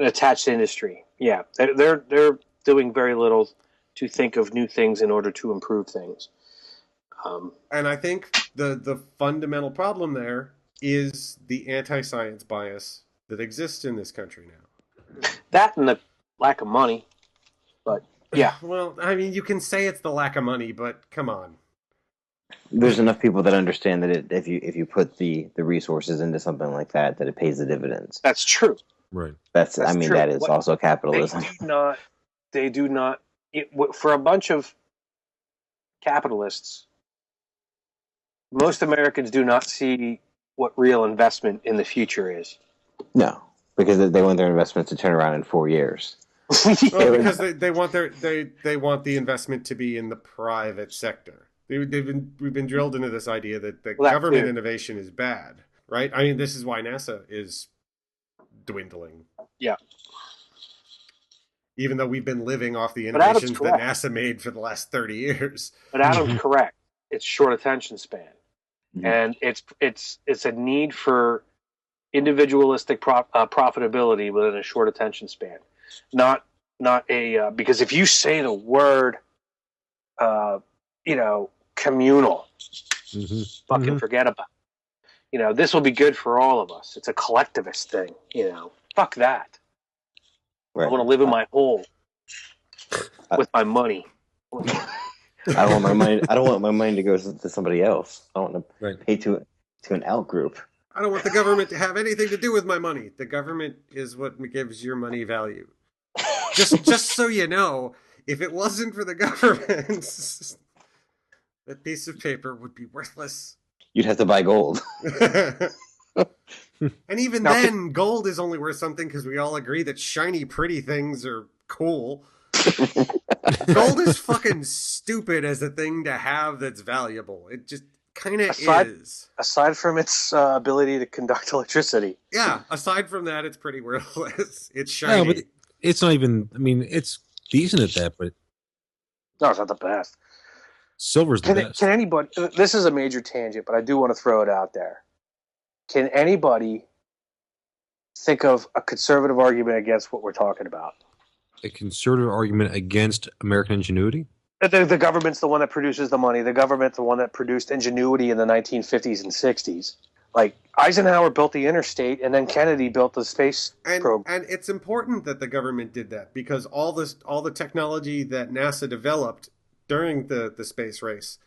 [SPEAKER 2] attached industry, yeah, they're doing very little to think of new things in order to improve things.
[SPEAKER 1] And I think the fundamental problem there is the anti-science bias that exists in this country now.
[SPEAKER 2] That and the lack of money. But yeah.
[SPEAKER 1] Well, I mean, you can say it's the lack of money, but come on.
[SPEAKER 3] There's enough people that understand that if you put the resources into something like that it pays the dividends.
[SPEAKER 2] That's true.
[SPEAKER 4] Right.
[SPEAKER 3] That's
[SPEAKER 2] true.
[SPEAKER 3] That is also capitalism.
[SPEAKER 2] They do not. For a bunch of capitalists, most Americans do not see what real investment in the future is.
[SPEAKER 3] No, because they want their investment to turn around in 4 years.
[SPEAKER 1] Well, because they want the investment to be in the private sector. We've been drilled into this idea that government innovation is bad, right? I mean, this is why NASA is dwindling.
[SPEAKER 2] Yeah.
[SPEAKER 1] Even though we've been living off the innovations that NASA made for the last 30 years.
[SPEAKER 2] But Adam's correct. It's short attention span. Mm-hmm. And it's a need for individualistic profitability within a short attention span. Not not a because if you say the word, communal, fucking forget about it. This will be good for all of us. It's a collectivist thing. Fuck that.
[SPEAKER 3] Right.
[SPEAKER 2] I want to live in my hole with my money.
[SPEAKER 3] I don't want my money. I don't want my money to go to somebody else. I want to pay to an out group.
[SPEAKER 1] I don't want the government to have anything to do with my money. The government is what gives your money value. Just so you know, if it wasn't for the government, that piece of paper would be worthless.
[SPEAKER 3] You'd have to buy gold.
[SPEAKER 1] And even then, gold is only worth something because we all agree that shiny, pretty things are cool. Gold is fucking stupid as a thing to have that's valuable. It just kind of is.
[SPEAKER 2] Aside from its ability to conduct electricity.
[SPEAKER 1] Yeah, aside from that, it's pretty worthless. It's shiny.
[SPEAKER 4] No, but it's not even, I mean, it's decent at that, but...
[SPEAKER 2] No, it's not the best.
[SPEAKER 4] Silver's the best.
[SPEAKER 2] Can anybody... This is a major tangent, but I do want to throw it out there. Can anybody think of a conservative argument against what we're talking about?
[SPEAKER 4] A conservative argument against American ingenuity?
[SPEAKER 2] The government's the one that produces the money. The government's the one that produced ingenuity in the 1950s and 60s. Like, Eisenhower built the interstate, and then Kennedy built the space program.
[SPEAKER 1] And it's important that the government did that, because all the technology that NASA developed during the space race,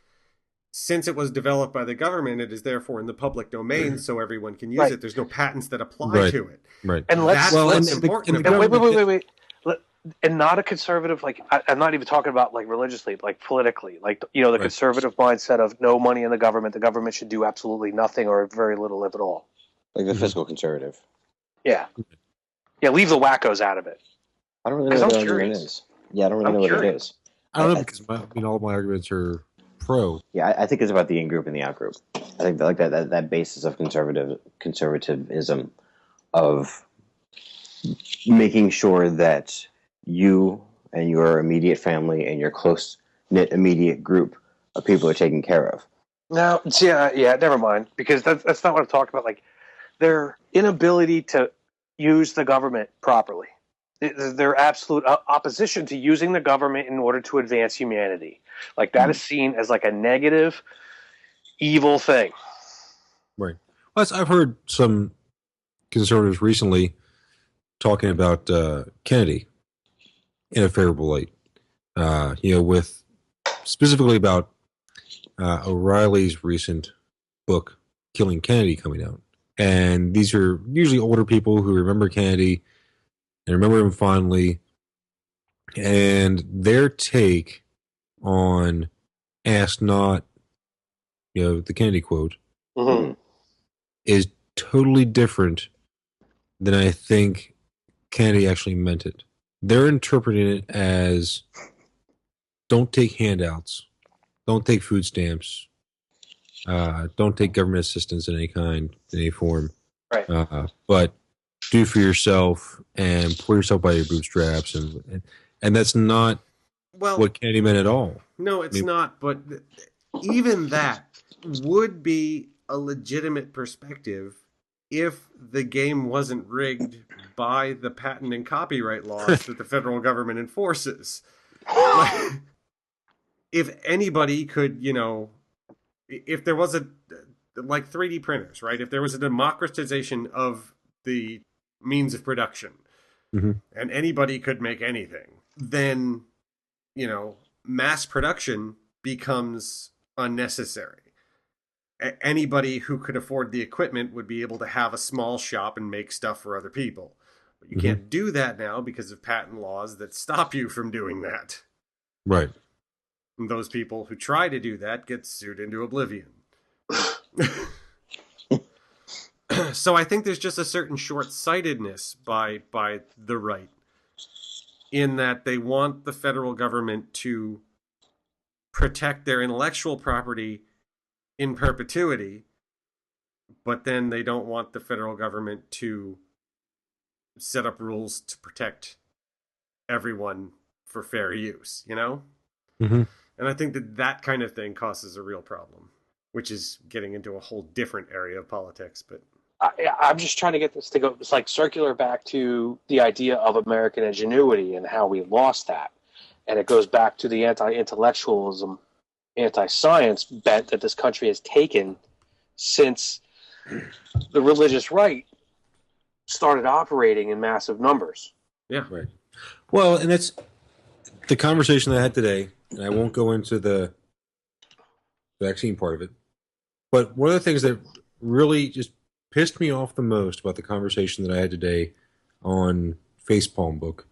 [SPEAKER 1] since it was developed by the government, it is therefore in the public domain, so everyone can use it. There's no patents that apply to it.
[SPEAKER 4] Right.
[SPEAKER 2] And
[SPEAKER 1] that's what's important.
[SPEAKER 2] Wait. And not a conservative, like, I'm not even talking about, like, religiously, like, politically. Like, the conservative mindset of no money in the government should do absolutely nothing or very little, if at all.
[SPEAKER 3] Like the fiscal conservative.
[SPEAKER 2] Yeah. Yeah, leave the wackos out of it.
[SPEAKER 3] I don't really know what it is. Yeah, I don't really know what it is.
[SPEAKER 4] I don't know, because all my arguments are pro.
[SPEAKER 3] Yeah, I think it's about the in-group and the out-group. I think that, like that basis of conservatism of making sure that you and your immediate family and your close-knit immediate group of people are taken care of.
[SPEAKER 2] No, yeah, never mind. Because that's not what I'm talking about. Like, their inability to use the government properly. Their absolute opposition to using the government in order to advance humanity. Like, that is seen as, like, a negative, evil thing.
[SPEAKER 4] Right. Well, I've heard some conservatives recently talking about Kennedy in a favorable light, with specifically about O'Reilly's recent book, Killing Kennedy, coming out. And these are usually older people who remember Kennedy and remember him fondly. And their take on Ask Not, the Kennedy quote, is totally different than I think Kennedy actually meant it. They're interpreting it as, don't take handouts, don't take food stamps, don't take government assistance in any kind, in any form.
[SPEAKER 2] Right.
[SPEAKER 4] But do for yourself and pull yourself by your bootstraps, and that's not what Kennedy meant at all.
[SPEAKER 1] No, it's not. But even that would be a legitimate perspective if the game wasn't rigged by the patent and copyright laws that the federal government enforces. If anybody could, if there was like 3D printers, right? If there was a democratization of the means of production, and anybody could make anything, then, mass production becomes unnecessary. Anybody who could afford the equipment would be able to have a small shop and make stuff for other people. But you can't do that now because of patent laws that stop you from doing that.
[SPEAKER 4] Right.
[SPEAKER 1] And those people who try to do that get sued into oblivion. So I think there's just a certain short-sightedness by the right, in that they want the federal government to protect their intellectual property in perpetuity, but then they don't want the federal government to set up rules to protect everyone for fair use, And I think that kind of thing causes a real problem, which is getting into a whole different area of politics. But
[SPEAKER 2] I'm just trying to get this to go. It's like circular back to the idea of American ingenuity and how we lost that, and it goes back to the anti-intellectualism, anti-science bent that this country has taken since the religious right started operating in massive numbers.
[SPEAKER 1] Yeah.
[SPEAKER 4] Right. Well, and that's the conversation that I had today, and I won't go into the vaccine part of it. But one of the things that really just pissed me off the most about the conversation that I had today on Facepalm Book,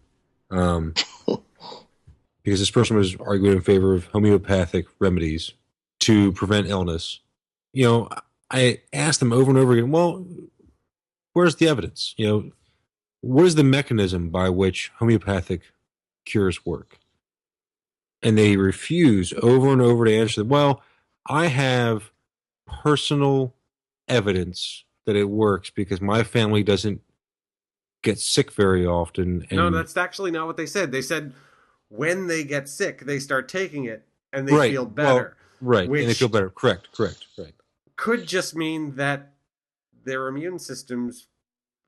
[SPEAKER 4] because this person was arguing in favor of homeopathic remedies to prevent illness. You know, I asked them over and over again, well, where's the evidence? You know, what is the mechanism by which homeopathic cures work? And they refuse over and over to answer them. Well, I have personal evidence that it works because my family doesn't get sick very often. And
[SPEAKER 1] No, that's actually not what they said. They said when they get sick, they start taking it and they feel better.
[SPEAKER 4] Well, right, and they feel better. Correct.
[SPEAKER 1] Could just mean that their immune systems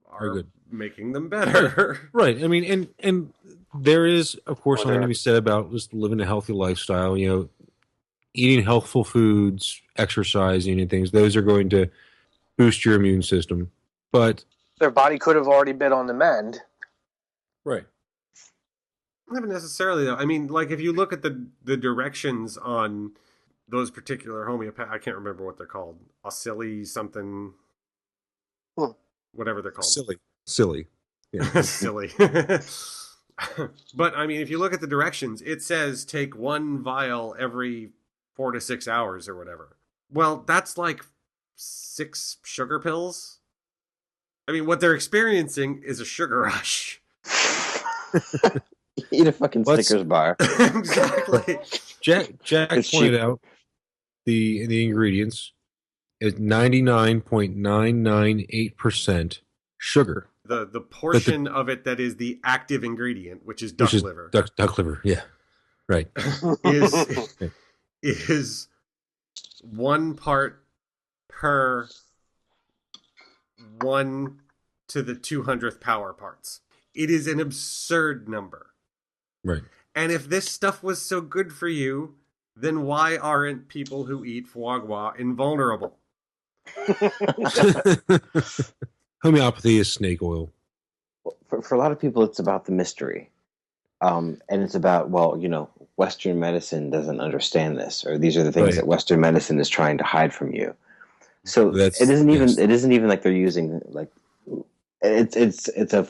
[SPEAKER 1] are
[SPEAKER 4] good,
[SPEAKER 1] making them better.
[SPEAKER 4] Right. I mean, and there is, of course, something to be said about just living a healthy lifestyle. You know, eating healthful foods, exercising, and things. Those are going to boost your immune system. But
[SPEAKER 2] their body could have already been on the mend.
[SPEAKER 4] Right.
[SPEAKER 1] Not necessarily, though. I mean, like, if you look at the directions on those particular homeopath, I can't remember what they're called. Oscilli something, whatever they're called.
[SPEAKER 4] Silly.
[SPEAKER 1] Yeah. Silly. But, I mean, if you look at the directions, it says take one vial every 4 to 6 hours or whatever. Well, that's like 6 sugar pills. I mean, what they're experiencing is a sugar rush.
[SPEAKER 3] Eat a fucking Snickers bar.
[SPEAKER 1] Exactly.
[SPEAKER 4] Jack pointed out the ingredients is 99.998% sugar.
[SPEAKER 1] The portion of it that is the active ingredient, which is duck liver.
[SPEAKER 4] Duck liver, yeah. Right.
[SPEAKER 1] is 1 part per 1 to the 200th power parts. It is an absurd number.
[SPEAKER 4] Right.
[SPEAKER 1] And if this stuff was so good for you, then why aren't people who eat foie gras invulnerable?
[SPEAKER 4] Homeopathy is snake oil.
[SPEAKER 3] For a lot of people, it's about the mystery. And it's about, well, you know, Western medicine doesn't understand this, or these are the things that Western medicine is trying to hide from you. So it isn't even like they're using, like, it's a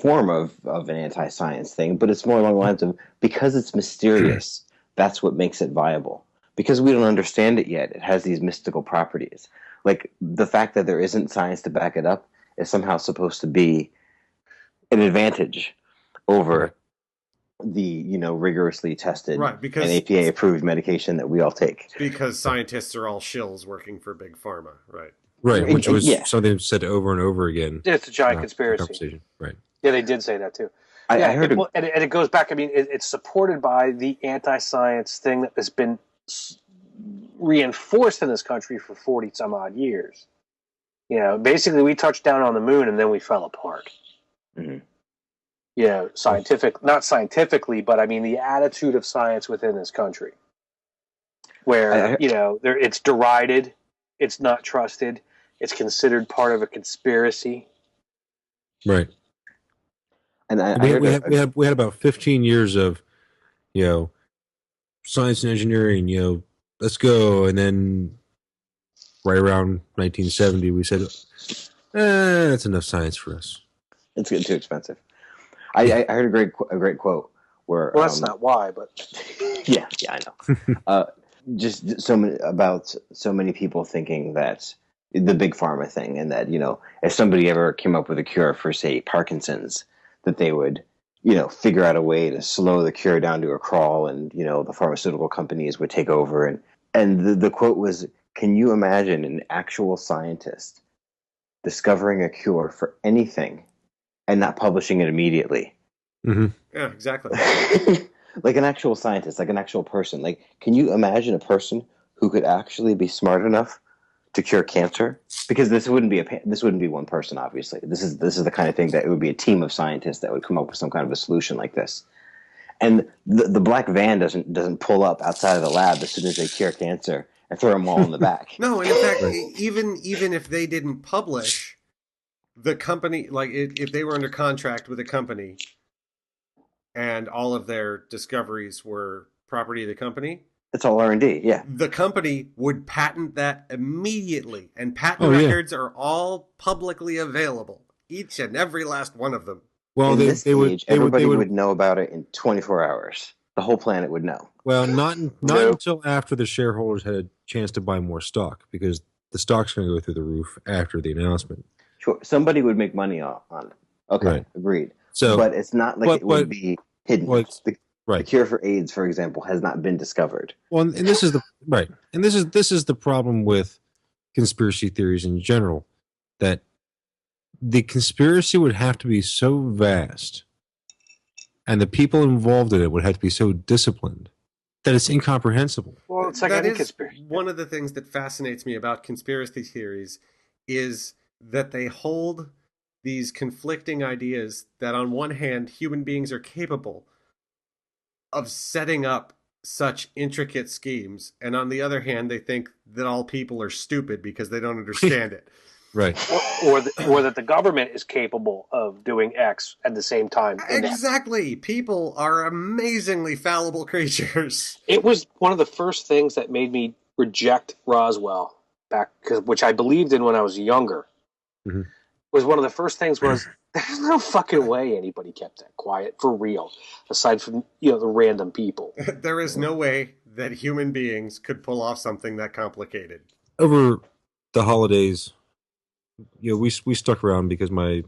[SPEAKER 3] form of an anti-science thing, but it's more along the lines of, because it's mysterious, that's what makes it viable. Because we don't understand it yet, it has these mystical properties. Like, the fact that there isn't science to back it up is somehow supposed to be an advantage over the, you know, rigorously tested and APA approved medication that we all take.
[SPEAKER 1] Because scientists are all shills working for big pharma, right?
[SPEAKER 4] Right, which was something said over and over again.
[SPEAKER 2] It's a giant conspiracy.
[SPEAKER 4] Right.
[SPEAKER 2] Yeah, they did say that too.
[SPEAKER 3] I heard
[SPEAKER 2] and it goes back. I mean, it's supported by the anti-science thing that has been reinforced in this country for 40 some odd years. You know, basically, we touched down on the moon and then we fell apart.
[SPEAKER 3] Mm-hmm.
[SPEAKER 2] You know, not scientifically, but I mean the attitude of science within this country, where you know, it's derided, it's not trusted, it's considered part of a conspiracy.
[SPEAKER 4] Right.
[SPEAKER 3] And
[SPEAKER 4] we had about 15 years of, you know, science and engineering, you know, let's go. And then right around 1970, we said, that's enough science for us.
[SPEAKER 3] It's getting too expensive. I heard a great quote where,
[SPEAKER 2] well, that's not why, but
[SPEAKER 3] yeah, I know. Just so many people thinking that the big pharma thing, and that, you know, if somebody ever came up with a cure for, say, Parkinson's, that they would, you know, figure out a way to slow the cure down to a crawl, and, you know, the pharmaceutical companies would take over. And the quote was, can you imagine an actual scientist discovering a cure for anything and not publishing it immediately?
[SPEAKER 4] Mm-hmm.
[SPEAKER 1] Yeah, exactly.
[SPEAKER 3] Like an actual scientist, like an actual person. Like, can you imagine a person who could actually be smart enough to cure cancer, because this wouldn't be one person. Obviously, this is the kind of thing that it would be a team of scientists that would come up with some kind of a solution like this. And the black van doesn't pull up outside of the lab as soon as they cure cancer and throw them all in the back.
[SPEAKER 1] No, and in fact, even if they didn't publish, the company, like if they were under contract with a company and all of their discoveries were property of the company,
[SPEAKER 3] it's all R&D. Yeah,
[SPEAKER 1] the company would patent that immediately, and patent records are all publicly available, each and every last one of them.
[SPEAKER 3] Well, everybody would know about it in 24 hours. The whole planet would know.
[SPEAKER 4] Well, not until after the shareholders had a chance to buy more stock, because the stock's going to go through the roof after the announcement.
[SPEAKER 3] Sure, somebody would make money on it. Okay, right. Agreed. So, but it's not like it would be hidden. The cure for AIDS, for example, has not been discovered.
[SPEAKER 4] Well, and this is this is the problem with conspiracy theories in general, that the conspiracy would have to be so vast, and the people involved in it would have to be so disciplined that it's incomprehensible.
[SPEAKER 2] Well, it's like any conspiracy.
[SPEAKER 1] One of the things that fascinates me about conspiracy theories is that they hold these conflicting ideas that on one hand, human beings are capable of setting up such intricate schemes, and on the other hand, they think that all people are stupid because they don't understand it.
[SPEAKER 4] Right.
[SPEAKER 2] Or that the government is capable of doing X at the same time.
[SPEAKER 1] Exactly. People are amazingly fallible creatures.
[SPEAKER 2] It was one of the first things that made me reject Roswell which I believed in when I was younger.
[SPEAKER 4] Mm-hmm.
[SPEAKER 2] Was one of the first things was there's no fucking way anybody kept that quiet for real, aside from the random people.
[SPEAKER 1] There is no way that human beings could pull off something that complicated.
[SPEAKER 4] Over the holidays, we stuck around because my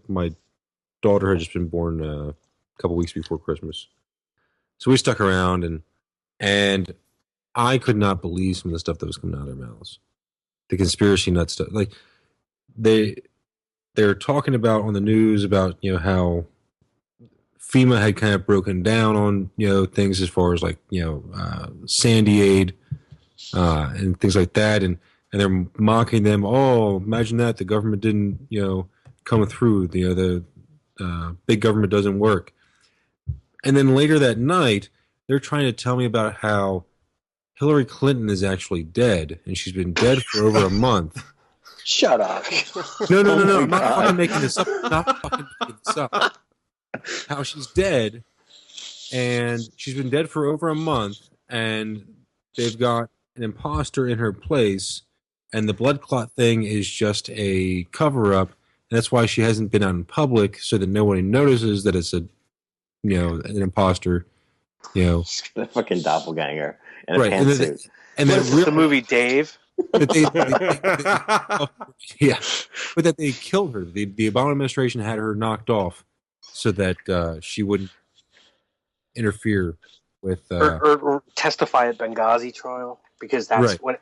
[SPEAKER 4] daughter had just been born a couple weeks before Christmas, so we stuck around, and I could not believe some of the stuff that was coming out of their mouths, the conspiracy nut stuff. Like they're talking about on the news about how FEMA had kind of broken down on things as far as like Sandy aid and things like that, and they're mocking them. Oh, imagine that the government didn't come through. The big government doesn't work. And then later that night, they're trying to tell me about how Hillary Clinton is actually dead, and she's been dead for over a month.
[SPEAKER 2] Shut up.
[SPEAKER 4] No. I'm not fucking making this up. How she's dead, and she's been dead for over a month, and they've got an imposter in her place, and the blood clot thing is just a cover-up, and that's why she hasn't been out in public, so that nobody notices that it's an imposter.
[SPEAKER 3] A fucking doppelganger in a pantsuit.
[SPEAKER 2] And then the movie Dave.
[SPEAKER 4] But that they killed her. The Obama administration had her knocked off so that she wouldn't interfere with
[SPEAKER 2] or testify at Benghazi trial, because that's what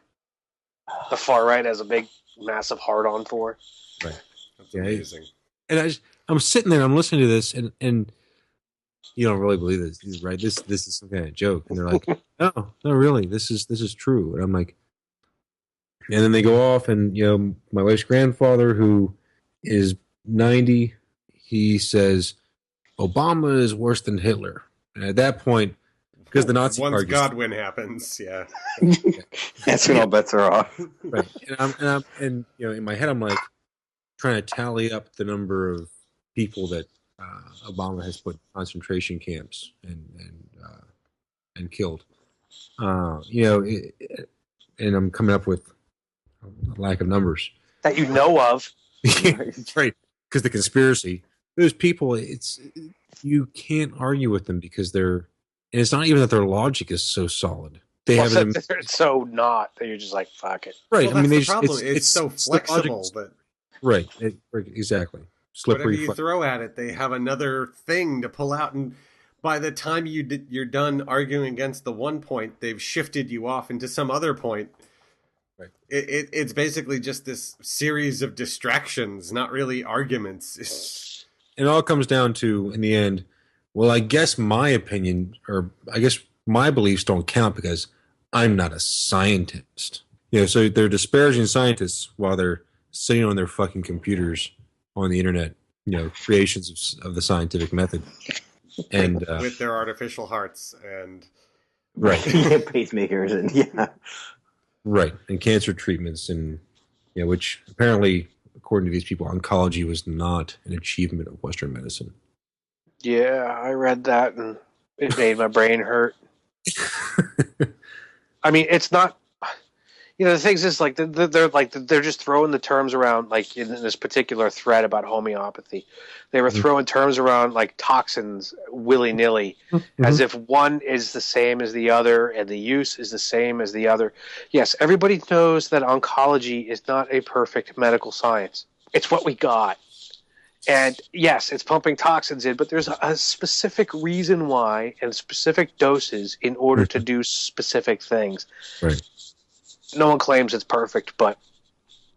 [SPEAKER 2] the far right has a big, massive hard-on for.
[SPEAKER 4] Right.
[SPEAKER 1] That's amazing.
[SPEAKER 4] And I'm sitting there, I'm listening to this, and you don't really believe this, right? This is some kind of joke, and they're like, no, really, this is true, and I'm like. And then they go off, and my wife's grandfather, who is 90, he says Obama is worse than Hitler. And at that point, because the Nazi
[SPEAKER 1] once Godwin happens, yeah,
[SPEAKER 3] that's when all bets are off.
[SPEAKER 4] Right. And in my head, I'm like trying to tally up the number of people that Obama has put in concentration camps and killed. And I'm coming up with a lack of numbers
[SPEAKER 2] that you know of.
[SPEAKER 4] That's right, because the conspiracy, those people, you can't argue with them because and it's not even that their logic is so solid. They have
[SPEAKER 2] it's so not that you're just like fuck it.
[SPEAKER 4] Right.
[SPEAKER 1] Well, that's the problem. It's so flexible that
[SPEAKER 4] right. Exactly. Slippery.
[SPEAKER 1] Whatever you throw at it, they have another thing to pull out, and by the time you're done arguing against the one point, they've shifted you off into some other point.
[SPEAKER 4] Right.
[SPEAKER 1] It's basically just this series of distractions, not really arguments.
[SPEAKER 4] It all comes down to, in the end, well, I guess my opinion, or I guess my beliefs don't count because I'm not a scientist. So they're disparaging scientists while they're sitting on their fucking computers on the internet, creations of the scientific method. And
[SPEAKER 1] with their artificial hearts and
[SPEAKER 4] right,
[SPEAKER 3] pacemakers and
[SPEAKER 4] right, and cancer treatments, and which apparently, according to these people, oncology was not an achievement of Western medicine.
[SPEAKER 2] Yeah, I read that and it made my brain hurt. I mean, it's not. The thing is, like they're just throwing the terms around, like in this particular thread about homeopathy, they were throwing terms around like toxins willy nilly, as if one is the same as the other and the use is the same as the other. Yes, everybody knows that oncology is not a perfect medical science. It's what we got, and yes, it's pumping toxins in, but there's a specific reason why and specific doses in order to do specific things.
[SPEAKER 4] Right.
[SPEAKER 2] No one claims it's perfect, but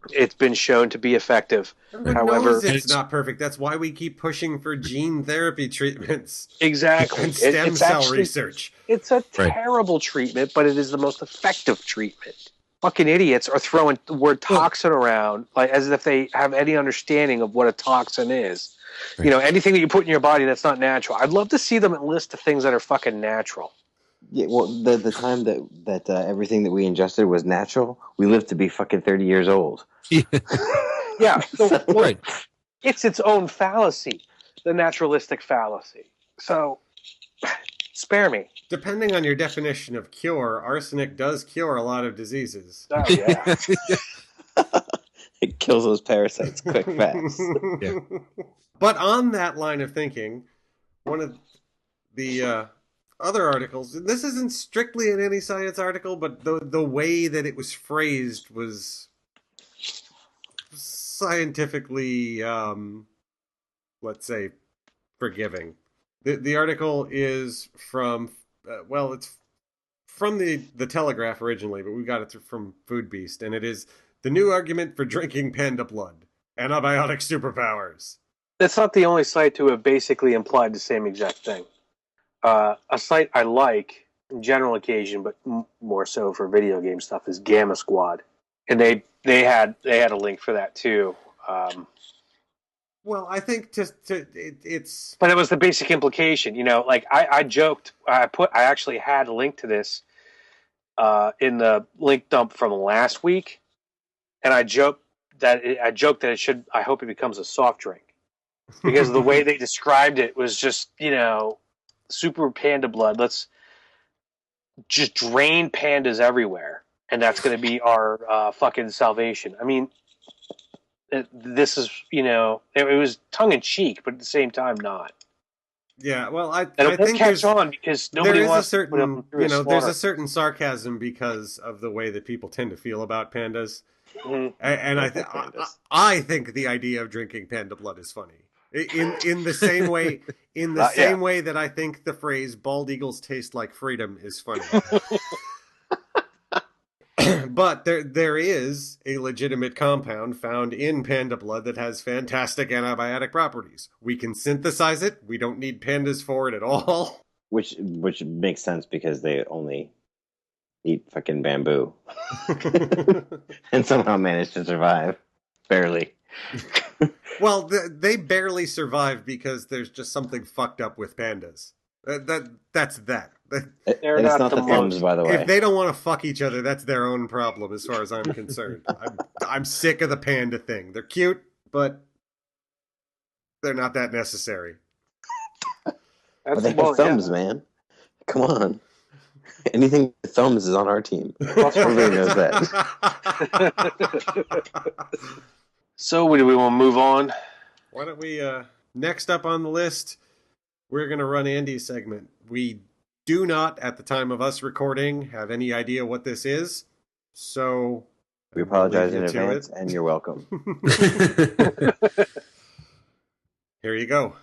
[SPEAKER 2] it's been shown to be effective.
[SPEAKER 1] Everyone knows it's not perfect. That's why we keep pushing for gene therapy treatments.
[SPEAKER 2] Exactly.
[SPEAKER 1] And stem cell research.
[SPEAKER 2] It's a terrible treatment, but it is the most effective treatment. Fucking idiots are throwing the word toxin around like as if they have any understanding of what a toxin is. Right. Anything that you put in your body that's not natural. I'd love to see them list the things that are fucking natural.
[SPEAKER 3] Yeah, well, the time that everything that we ingested was natural, we lived to be fucking 30 years old.
[SPEAKER 2] Yeah, right. It's its own fallacy, the naturalistic fallacy. So, spare me.
[SPEAKER 1] Depending on your definition of cure, arsenic does cure a lot of diseases.
[SPEAKER 2] Oh, yeah.
[SPEAKER 3] It kills those parasites quick, fast.
[SPEAKER 4] Yeah.
[SPEAKER 1] But on that line of thinking, one of the other articles, and this isn't strictly in any science article, but the way that it was phrased was scientifically, let's say, forgiving. The article is from, it's from the Telegraph originally, but we got it from Food Beast, and it is the new argument for drinking panda blood, antibiotic superpowers.
[SPEAKER 2] That's not the only site to have basically implied the same exact thing. A site I like, in general occasion, but more so for video game stuff, is Gamma Squad, and they had a link for that too.
[SPEAKER 1] Well, I think it's.
[SPEAKER 2] But it was the basic implication, Like I joked, I actually had a link to this in the link dump from last week, and I joked that it should. I hope it becomes a soft drink because the way they described it was just super panda blood. Let's just drain pandas everywhere, and that's going to be our fucking salvation. I mean, this is it was tongue in cheek, but at the same time not.
[SPEAKER 1] Yeah, well, I
[SPEAKER 2] think catch on because nobody wants to put them through
[SPEAKER 1] there's a certain sarcasm because of the way that people tend to feel about pandas, and I think the idea of drinking panda blood is funny. In the same way, way that I think the phrase "bald eagles taste like freedom" is funny. But there is a legitimate compound found in panda blood that has fantastic antibiotic properties. We can synthesize it. We don't need pandas for it at all.
[SPEAKER 3] Which makes sense because they only eat fucking bamboo and somehow manage to survive. Barely.
[SPEAKER 1] Well, they barely survive because there's just something fucked up with pandas. That's that.
[SPEAKER 3] It's not the thumbs, by the way.
[SPEAKER 1] If they don't want to fuck each other, that's their own problem, as far as I'm concerned. I'm sick of the panda thing. They're cute, but they're not that necessary.
[SPEAKER 3] But they have thumbs, man. Come on. Anything with thumbs is on our team. Everybody knows that.
[SPEAKER 2] So, do we want to move on?
[SPEAKER 1] Why don't we, next up on the list, we're going to run Andy's segment. We do not, at the time of us recording, have any idea what this is, so...
[SPEAKER 3] We apologize in advance, and you're welcome.
[SPEAKER 1] Here you go.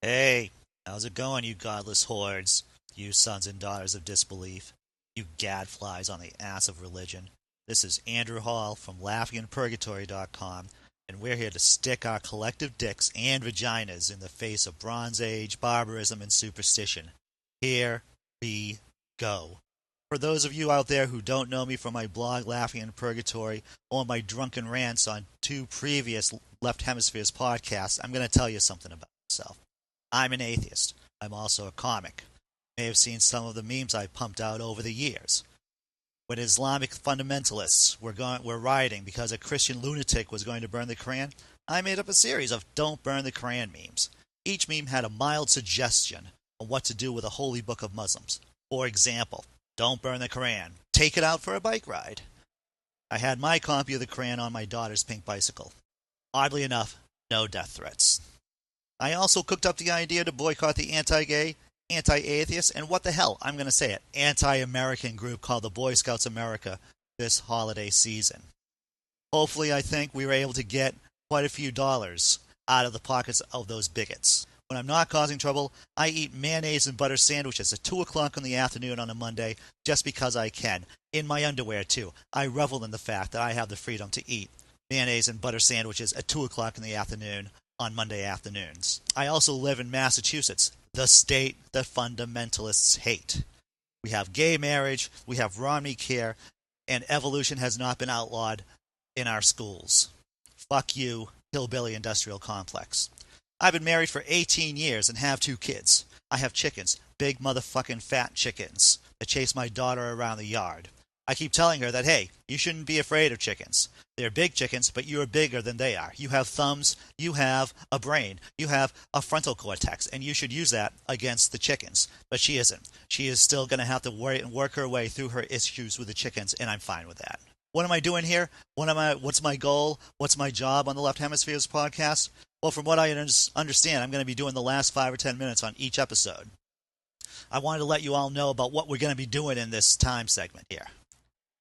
[SPEAKER 5] Hey, how's it going, you godless hordes? You sons and daughters of disbelief. You gadflies on the ass of religion. This is Andrew Hall from LaughingInPurgatory.com, and we're here to stick our collective dicks and vaginas in the face of Bronze Age, barbarism, and superstition. Here we go. For those of you out there who don't know me from my blog Laughing in Purgatory or my drunken rants on 2 previous Left Hemispheres podcasts, I'm going to tell you something about myself. I'm an atheist. I'm also a comic. You may have seen some of the memes I've pumped out over the years. When Islamic fundamentalists were rioting because a Christian lunatic was going to burn the Quran, I made up a series of Don't Burn the Quran memes. Each meme had a mild suggestion on what to do with a holy book of Muslims. For example, don't burn the Quran. Take it out for a bike ride. I had my copy of the Quran on my daughter's pink bicycle. Oddly enough, no death threats. I also cooked up the idea to boycott the anti-gay, anti-atheist, and what the hell, I'm going to say it, anti-American group called the Boy Scouts America this holiday season. Hopefully, I think we were able to get quite a few dollars out of the pockets of those bigots. When I'm not causing trouble, I eat mayonnaise and butter sandwiches at 2 o'clock in the afternoon on a Monday just because I can. In my underwear, too. I revel in the fact that I have the freedom to eat mayonnaise and butter sandwiches at 2 o'clock in the afternoon on Monday afternoons. I also live in Massachusetts, the state that fundamentalists hate. We have gay marriage, we have Romney Care, and evolution has not been outlawed in our schools. Fuck you, hillbilly industrial complex. I've been married for 18 years and have 2 kids. I have chickens, big motherfucking fat chickens, that chase my daughter around the yard. I keep telling her that, hey, you shouldn't be afraid of chickens. They're big chickens, but you're bigger than they are. You have thumbs, you have a brain, you have a frontal cortex, and you should use that against the chickens. But she isn't. She is still going to have to work her way through her issues with the chickens, and I'm fine with that. What am I doing here? What's my goal? What's my job on the Left Hemispheres podcast? Well, from what I understand, I'm going to be doing the last 5 or 10 minutes on each episode. I wanted to let you all know about what we're going to be doing in this time segment here.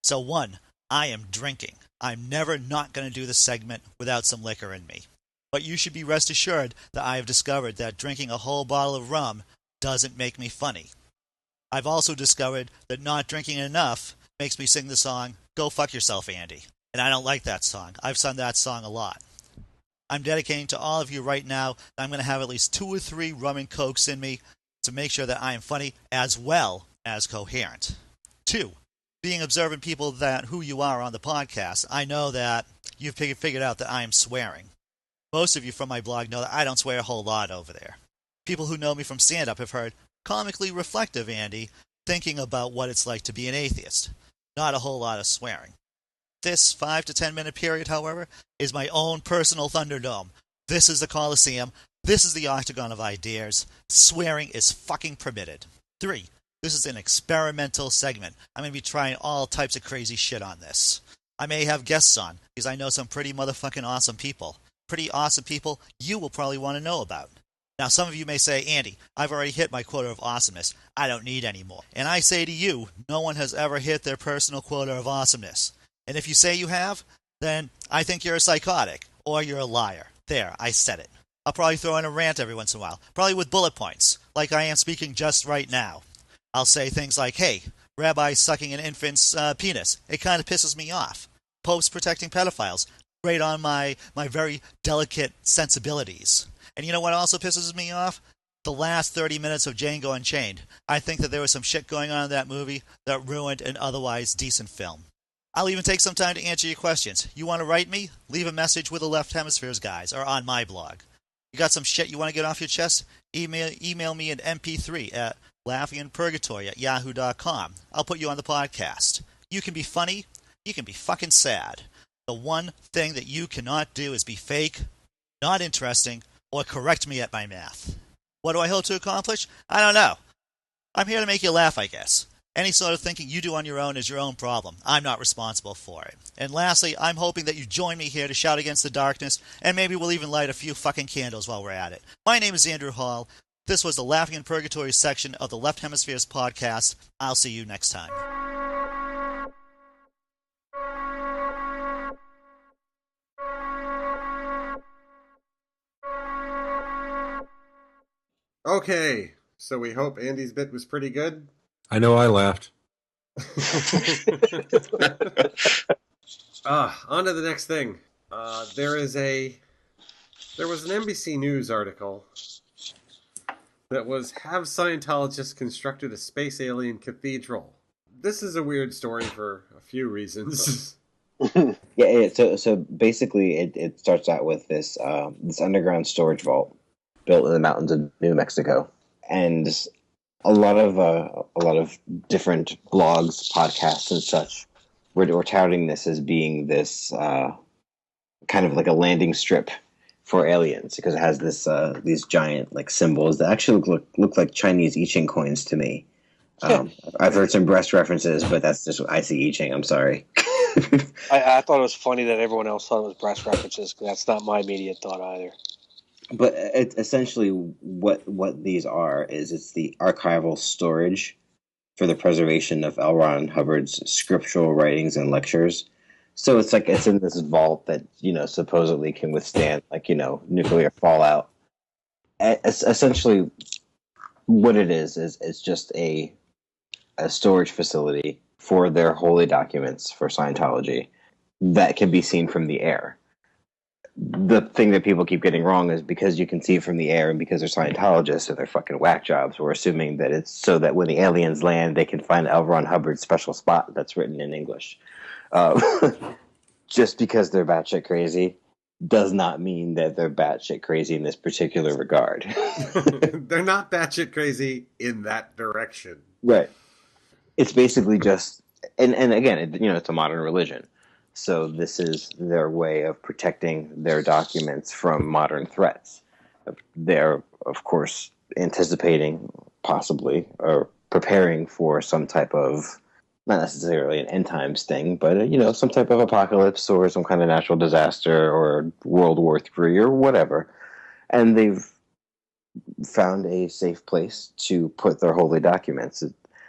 [SPEAKER 5] So 1, I am drinking. I'm never not going to do this segment without some liquor in me. But you should be rest assured that I have discovered that drinking a whole bottle of rum doesn't make me funny. I've also discovered that not drinking enough makes me sing the song, Go Fuck Yourself, Andy. And I don't like that song. I've sung that song a lot. I'm dedicating to all of you right now that I'm going to have at least 2 or 3 rum and cokes in me to make sure that I am funny as well as coherent. 2, being observant people that who you are on the podcast, I know that you've figured out that I am swearing. Most of you from my blog know that I don't swear a whole lot over there. People who know me from stand-up have heard comically reflective Andy thinking about what it's like to be an atheist. Not a whole lot of swearing. This 5 to 10 minute period, however, is my own personal Thunderdome. This is the Coliseum. This is the Octagon of Ideas. Swearing is fucking permitted. 3, this is an experimental segment. I'm going to be trying all types of crazy shit on this. I may have guests on, because I know some pretty motherfucking awesome people. Pretty awesome people you will probably want to know about. Now, some of you may say, Andy, I've already hit my quota of awesomeness. I don't need any more. And I say to you, no one has ever hit their personal quota of awesomeness. And if you say you have, then I think you're a psychotic, or you're a liar. There, I said it. I'll probably throw in a rant every once in a while, probably with bullet points, like I am speaking just right now. I'll say things like, hey, rabbis sucking an infant's penis. It kind of pisses me off. Popes protecting pedophiles. Great on my very delicate sensibilities. And you know what also pisses me off? The last 30 minutes of Django Unchained. I think that there was some shit going on in that movie that ruined an otherwise decent film. I'll even take some time to answer your questions. You want to write me? Leave a message with the Left Hemispheres guys, or on my blog. You got some shit you want to get off your chest? Email me an MP3 at laughinginpurgatory@yahoo.com. I'll put you on the podcast. You can be funny. You can be fucking sad. The one thing that you cannot do is be fake, not interesting, or correct me at my math. What do I hope to accomplish? I don't know. I'm here to make you laugh, I guess. Any sort of thinking you do on your own is your own problem. I'm not responsible for it. And lastly, I'm hoping that you join me here to shout against the darkness, and maybe we'll even light a few fucking candles while we're at it. My name is Andrew Hall. This was the Laughing in Purgatory section of the Left Hemispheres podcast. I'll see you next time.
[SPEAKER 1] Okay, so we hope Andy's bit was pretty good.
[SPEAKER 4] I know I laughed.
[SPEAKER 1] On to the next thing. There was an NBC News article that was, have Scientologists constructed a space alien cathedral. This is a weird story for a few reasons.
[SPEAKER 3] Yeah. So basically, it starts out with this this underground storage vault built in the mountains of New Mexico, and a lot of different blogs, podcasts, and such were touting this as being this kind of like a landing strip for aliens, because it has this these giant like symbols that actually look like Chinese I Ching coins to me. I've heard some breast references, but that's just I see I Ching. I'm sorry.
[SPEAKER 2] I thought it was funny that everyone else thought it was breast references, because that's not my immediate thought either.
[SPEAKER 3] But essentially, what these are is it's the archival storage for the preservation of L. Ron Hubbard's scriptural writings and lectures. So it's like it's in this vault that supposedly can withstand nuclear fallout. Essentially, what it is it's just a storage facility for their holy documents for Scientology that can be seen from the air. The thing that people keep getting wrong is because you can see it from the air and because they're Scientologists and they're fucking whack jobs, we're assuming that it's so that when the aliens land, they can find L. Ron Hubbard's special spot that's written in English. Just because they're batshit crazy does not mean that they're batshit crazy in this particular regard.
[SPEAKER 1] They're not batshit crazy in that direction.
[SPEAKER 3] Right. It's basically just, and again, it's a modern religion. So this is their way of protecting their documents from modern threats. They're, of course, anticipating possibly or preparing for some type of, not necessarily an end times thing, but some type of apocalypse or some kind of natural disaster or World War III or whatever. And they've found a safe place to put their holy documents.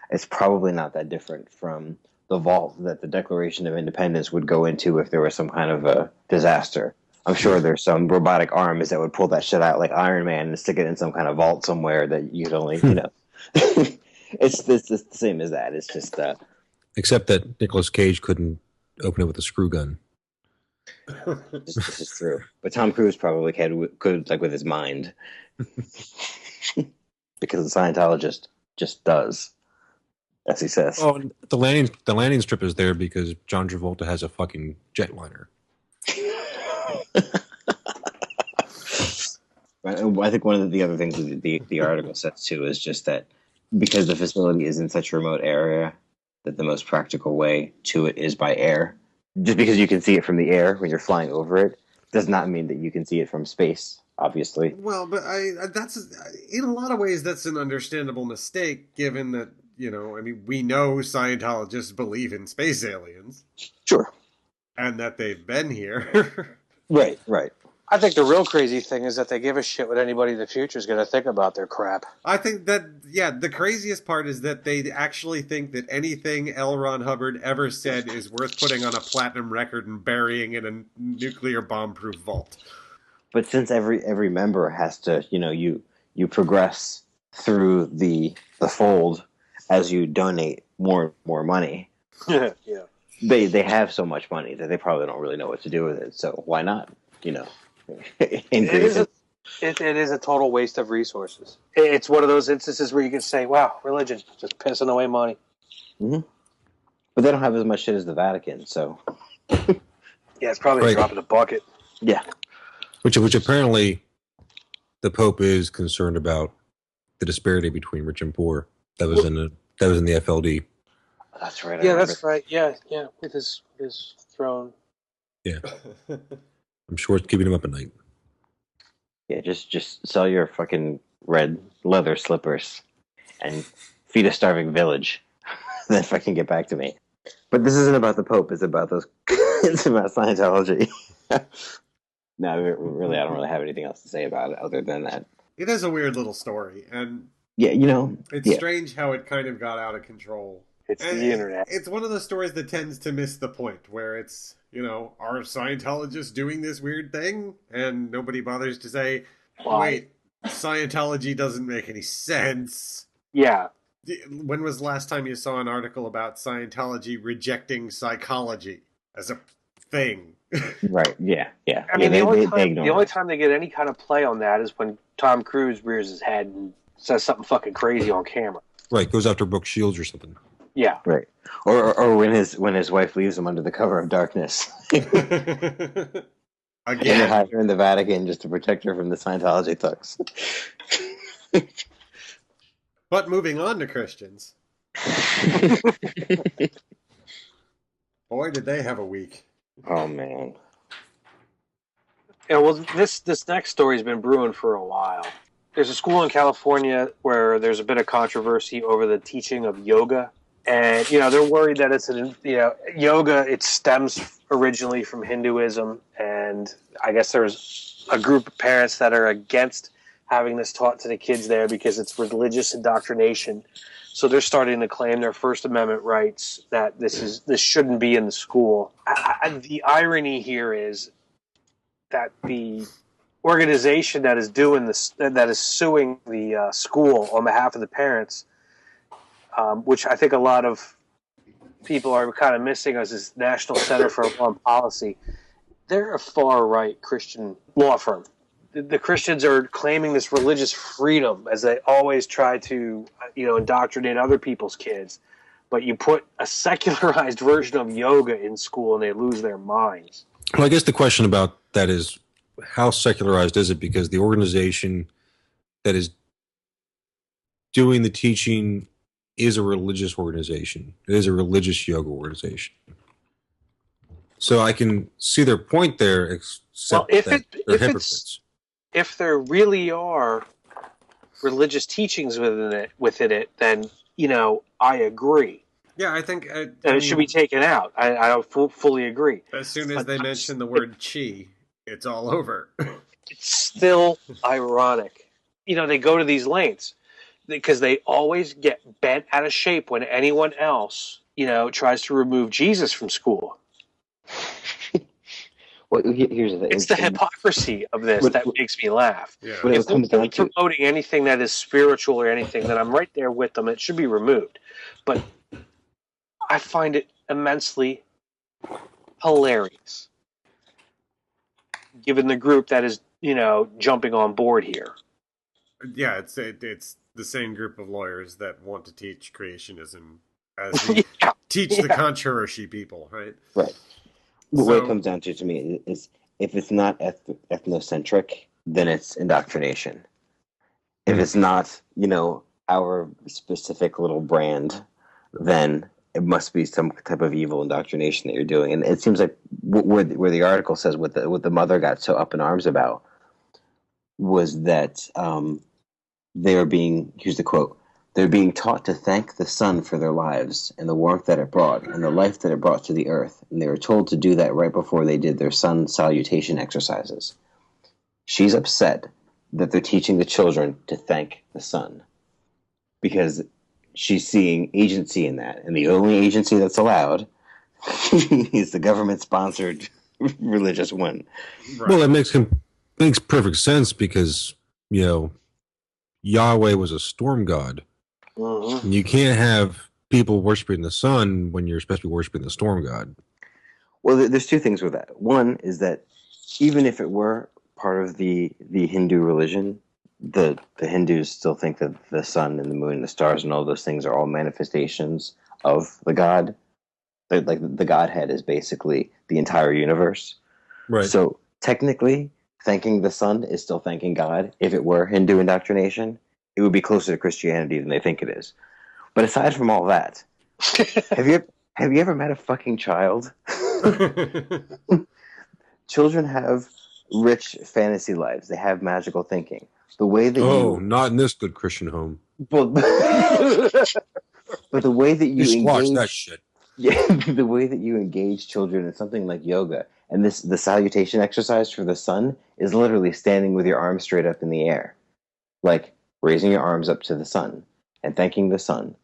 [SPEAKER 3] It's probably not that different from the vault that the Declaration of Independence would go into if there was some kind of a disaster. I'm sure there's some robotic arms that would pull that shit out like Iron Man and stick it in some kind of vault somewhere that you'd only, it's the same as that. It's just
[SPEAKER 4] except that Nicolas Cage couldn't open it with a screw gun.
[SPEAKER 3] This is true. But Tom Cruise probably could like with his mind. Because the Scientologist just does. As he says.
[SPEAKER 4] Oh, the landing strip is there because John Travolta has a fucking jetliner.
[SPEAKER 3] I think one of the other things that the article says too is just that because the facility is in such a remote area, that the most practical way to it is by air. Just because you can see it from the air when you're flying over it does not mean that you can see it from space. Obviously.
[SPEAKER 1] Well, but that's in a lot of ways that's an understandable mistake, given that. We know Scientologists believe in space aliens.
[SPEAKER 3] Sure.
[SPEAKER 1] And that they've been here.
[SPEAKER 3] Right.
[SPEAKER 2] I think the real crazy thing is that they give a shit what anybody in the future is going to think about their crap.
[SPEAKER 1] I think that, the craziest part is that they actually think that anything L. Ron Hubbard ever said is worth putting on a platinum record and burying in a nuclear bomb-proof vault.
[SPEAKER 3] But since every member has to, you progress through the fold as you donate more money.
[SPEAKER 2] Yeah.
[SPEAKER 3] They have so much money that they probably don't really know what to do with it. So why not, increase it?
[SPEAKER 2] It is a total waste of resources. It's one of those instances where you can say, wow, religion, just pissing away money.
[SPEAKER 3] Mm-hmm. But they don't have as much shit as the Vatican, so.
[SPEAKER 2] Yeah, it's probably a drop in the bucket.
[SPEAKER 3] Yeah.
[SPEAKER 4] Which apparently the Pope is concerned about the disparity between rich and poor. That was in the FLD.
[SPEAKER 3] That's right.
[SPEAKER 2] Yeah, that's right. Yeah, with his throne.
[SPEAKER 4] Yeah. I'm sure it's keeping him up at night.
[SPEAKER 3] Yeah, just sell your fucking red leather slippers and feed a starving village. Then fucking get back to me. But this isn't about the Pope. It's about those. It's about Scientology. No, really, I don't really have anything else to say about it other than that.
[SPEAKER 1] It is a weird little story, and
[SPEAKER 3] yeah,
[SPEAKER 1] it's strange how it kind of got out of control.
[SPEAKER 2] It's the internet.
[SPEAKER 1] It's one of those stories that tends to miss the point, where it's, are Scientologists doing this weird thing? And nobody bothers to say, wait, Scientology doesn't make any sense.
[SPEAKER 2] Yeah.
[SPEAKER 1] When was the last time you saw an article about Scientology rejecting psychology as a thing?
[SPEAKER 3] Right. Yeah. Yeah.
[SPEAKER 2] I mean,
[SPEAKER 3] Yeah, they
[SPEAKER 2] the
[SPEAKER 3] ignore
[SPEAKER 2] only
[SPEAKER 3] that.
[SPEAKER 2] time they get any kind of play on that is when Tom Cruise rears his head and says something fucking crazy on camera.
[SPEAKER 4] Right, goes after Brooke Shields or something.
[SPEAKER 2] Yeah.
[SPEAKER 3] Right. Or when his wife leaves him under the cover of darkness. And they hide
[SPEAKER 1] Again.
[SPEAKER 3] her in the Vatican just to protect her from the Scientology thugs.
[SPEAKER 1] But moving on to Christians. Boy, did they have a week.
[SPEAKER 3] Oh man.
[SPEAKER 2] Yeah, well, this next story has been brewing for a while. There's a school in California where there's a bit of controversy over the teaching of yoga, and they're worried that it's yoga. It stems originally from Hinduism, and I guess there's a group of parents that are against having this taught to the kids there because it's religious indoctrination. So they're starting to claim their First Amendment rights that this shouldn't be in the school. The irony here is that the organization that is doing this, that is suing the school on behalf of the parents, which I think a lot of people are kind of missing, as this National Center for Law and Policy. They're a far-right Christian law firm. The Christians are claiming this religious freedom as they always try to, indoctrinate other people's kids. But you put a secularized version of yoga in school and they lose their minds.
[SPEAKER 4] Well, I guess the question about that is, how secularized is it? Because the organization that is doing the teaching is a religious organization. It is a religious yoga organization. So I can see their point there, except that they're hypocrites.
[SPEAKER 2] If there really are religious teachings within it, then I agree.
[SPEAKER 1] Yeah, I think
[SPEAKER 2] it should be taken out. I fully agree.
[SPEAKER 1] As soon as they mention the word chi, it's all over.
[SPEAKER 2] It's still ironic. They go to these lengths because they always get bent out of shape when anyone else, tries to remove Jesus from school.
[SPEAKER 3] Well, here's the thing.
[SPEAKER 2] It's the hypocrisy of this that makes me laugh.
[SPEAKER 1] Yeah.
[SPEAKER 2] If they're promoting anything that is spiritual or anything, then I'm right there with them. It should be removed. But I find it immensely hilarious, given the group that is, jumping on board here.
[SPEAKER 1] Yeah, it's the same group of lawyers that want to teach creationism as teach the controversy people, right?
[SPEAKER 3] Right. What it comes down to me is if it's not ethnocentric, then it's indoctrination. If it's not, our specific little brand, then it must be some type of evil indoctrination that you're doing. And it seems like where the article says what the mother got so up in arms about was that they are being, here's the quote, they're being taught to thank the sun for their lives and the warmth that it brought and the life that it brought to the earth. And they were told to do that right before they did their sun salutation exercises. She's upset that they're teaching the children to thank the sun because she's seeing agency in that. And the only agency that's allowed is the government-sponsored religious one.
[SPEAKER 4] Right. Well, that makes perfect sense because, Yahweh was a storm god.
[SPEAKER 2] Mm-hmm.
[SPEAKER 4] You can't have people worshiping the sun when you're supposed to be worshiping the storm god.
[SPEAKER 3] Well, there's two things with that. One is that even if it were part of the Hindu religion, the Hindus still think that the sun and the moon and the stars and all those things are all manifestations of the god. Like the Godhead is basically the entire universe.
[SPEAKER 4] Right.
[SPEAKER 3] So technically, thanking the sun is still thanking God. If it were Hindu indoctrination, it would be closer to Christianity than they think it is. But aside from all that, have you ever met a fucking child? Children have rich fantasy lives. They have magical thinking. The way that
[SPEAKER 4] not in this good Christian home.
[SPEAKER 3] But the way that you
[SPEAKER 4] engage that shit.
[SPEAKER 3] Yeah, the way that you engage children in something like yoga, and the salutation exercise for the sun is literally standing with your arms straight up in the air, like raising your arms up to the sun and thanking the sun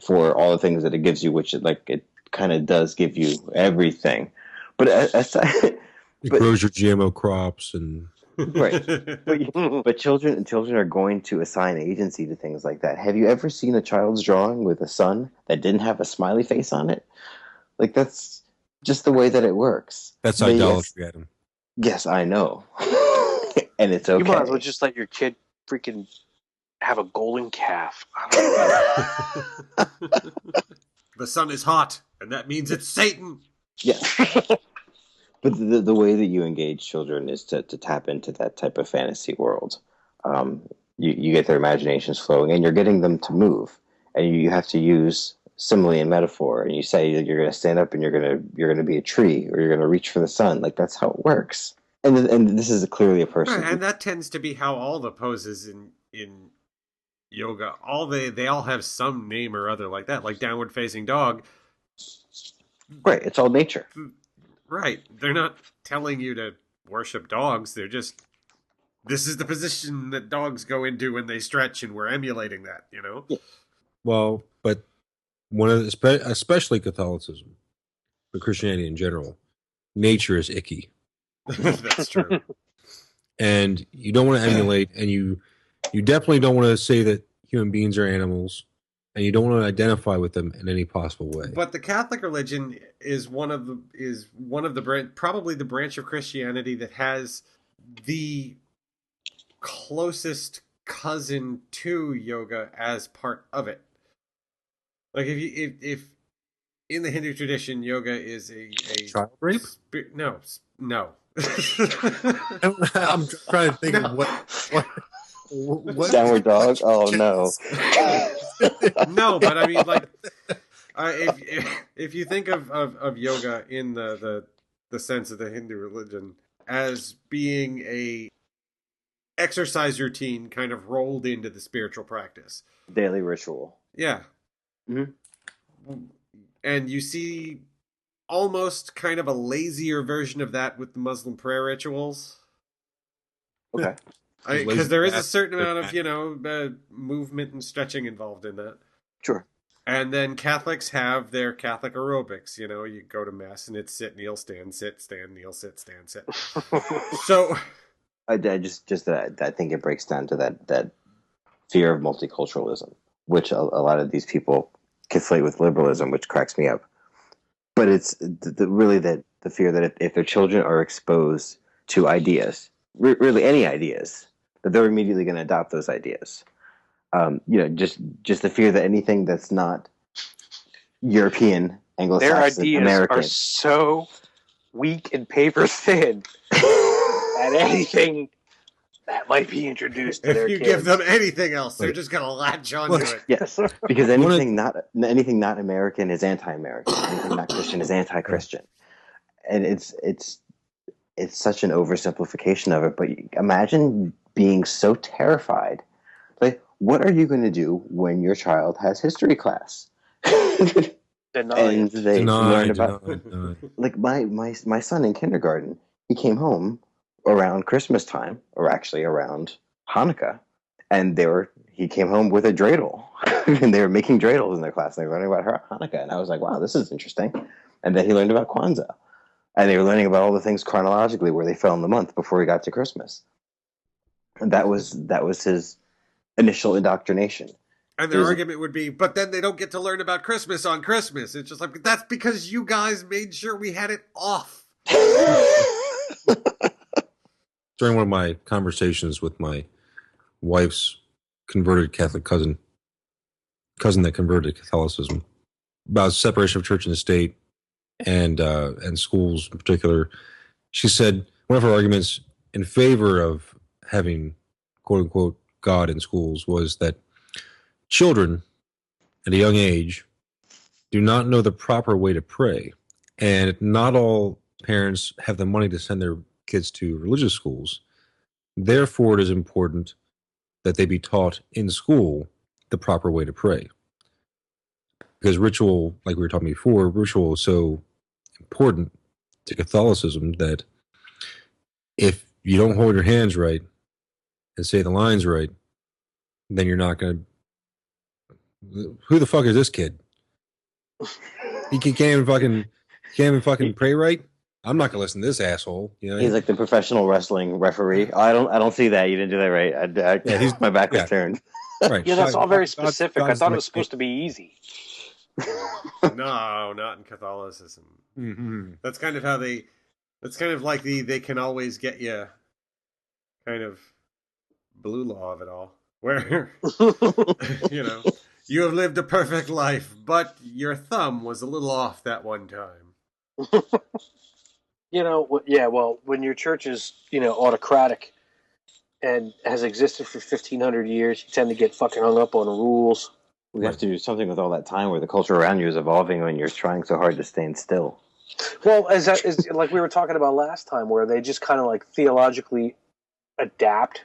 [SPEAKER 3] for all the things that it gives you, which it kind of does give you everything. But aside,
[SPEAKER 4] it grows your GMO crops and
[SPEAKER 3] right. But children are going to assign agency to things like that. Have you ever seen a child's drawing with a sun that didn't have a smiley face on it? Like that's just the way that it works.
[SPEAKER 4] That's
[SPEAKER 3] But
[SPEAKER 4] idolatry, Adam.
[SPEAKER 3] Yes, I know. And it's okay.
[SPEAKER 2] You might as well just let your kid freaking have a golden calf.
[SPEAKER 1] The sun is hot, and that means it's Satan.
[SPEAKER 3] Yes. But the way that you engage children is to tap into that type of fantasy world. You get their imaginations flowing, and you're getting them to move. And you have to use simile and metaphor. And you say that you're going to stand up and you're going to be a tree, or you're going to reach for the sun. Like, that's how it works. And this is clearly a person.
[SPEAKER 1] Right, and that tends to be how all the poses in yoga, they all have some name or other like that, like downward facing dog.
[SPEAKER 3] Right, it's all nature.
[SPEAKER 1] Right. They're not telling you to worship dogs. They're just, this is the position that dogs go into when they stretch, and we're emulating that, you know?
[SPEAKER 3] Yeah.
[SPEAKER 4] Well, but especially Catholicism, but Christianity in general, nature is icky.
[SPEAKER 1] That's true.
[SPEAKER 4] And you don't want to emulate, and you definitely don't want to say that human beings are animals, and you don't want to identify with them in any possible way.
[SPEAKER 1] But the Catholic religion is probably the branch of Christianity that has the closest cousin to yoga as part of it. Like if in the Hindu tradition, yoga is a
[SPEAKER 4] child rape?
[SPEAKER 1] No.
[SPEAKER 4] I'm trying to think of what
[SPEAKER 3] downward dog. Oh no.
[SPEAKER 1] No, but I mean, like, if you think of yoga in the sense of the Hindu religion as being a exercise routine kind of rolled into the spiritual practice,
[SPEAKER 3] Daily ritual.
[SPEAKER 1] yeah.
[SPEAKER 3] Mm-hmm.
[SPEAKER 1] And you see almost kind of a lazier version of that with the Muslim prayer rituals.
[SPEAKER 3] Okay.
[SPEAKER 1] Because there is a certain amount of, movement and stretching involved in that.
[SPEAKER 3] Sure.
[SPEAKER 1] And then Catholics have their Catholic aerobics. You know, you go to Mass and it's sit, kneel, stand, sit, stand, kneel, sit, stand, sit. So...
[SPEAKER 3] I think it breaks down to that fear of multiculturalism, which a lot of these people conflate with liberalism, which cracks me up. But it's really the fear that if their children are exposed to ideas, really any ideas, that they're immediately going to adopt those ideas. Just the fear that anything that's not European, Anglo-Saxon,
[SPEAKER 2] their ideas
[SPEAKER 3] American
[SPEAKER 2] are so weak and paper thin that anything that might be introduced to their
[SPEAKER 1] If you
[SPEAKER 2] kids.
[SPEAKER 1] give them anything else, they're just going to latch onto it.
[SPEAKER 3] Yes, because anything not American is anti-American. Anything not Christian is anti-Christian, and it's such an oversimplification of it. But imagine being so terrified. Like, what are you going to do when your child has history class? And they learn about like my son in kindergarten. He came home around Christmas time, or actually around Hanukkah, and he came home with a dreidel, and they were making dreidels in their class. And they were learning about Hanukkah, and I was like, "Wow, this is interesting." And then he learned about Kwanzaa, and they were learning about all the things chronologically where they fell in the month before he got to Christmas. And that was his initial indoctrination.
[SPEAKER 1] And their argument would be, but then they don't get to learn about Christmas on Christmas. It's just like, that's because you guys made sure we had it off.
[SPEAKER 4] During one of my conversations with my wife's converted Catholic cousin that converted to Catholicism, about separation of church and state and schools in particular, she said one of her arguments in favor of having quote unquote God in schools was that children at a young age do not know the proper way to pray, and not all parents have the money to send their kids to religious schools. Therefore, it is important that they be taught in school the proper way to pray. Because ritual, like we were talking before, ritual is so important to Catholicism that if you don't hold your hands right and say the lines right, then you're not going to... Who the fuck is this kid? He can't even fucking pray right? I'm not gonna listen to this asshole. You know,
[SPEAKER 3] he's like the professional wrestling referee. I don't see that. You didn't do that right. My back was turned.
[SPEAKER 4] Right.
[SPEAKER 2] Yeah, that's all very specific. I thought it was supposed to be easy.
[SPEAKER 1] No, not in Catholicism.
[SPEAKER 4] Mm-hmm.
[SPEAKER 1] That's kind of how they. That's kind of like they can always get you. Kind of blue law of it all, where you know you have lived a perfect life, but your thumb was a little off that one time.
[SPEAKER 2] Yeah. Well, when your church is autocratic and has existed for 1,500 years, you tend to get fucking hung up on rules.
[SPEAKER 3] We have to do something with all that time where the culture around you is evolving when you're trying so hard to stand still.
[SPEAKER 2] Well, as like we were talking about last time, where they just kind of like theologically adapt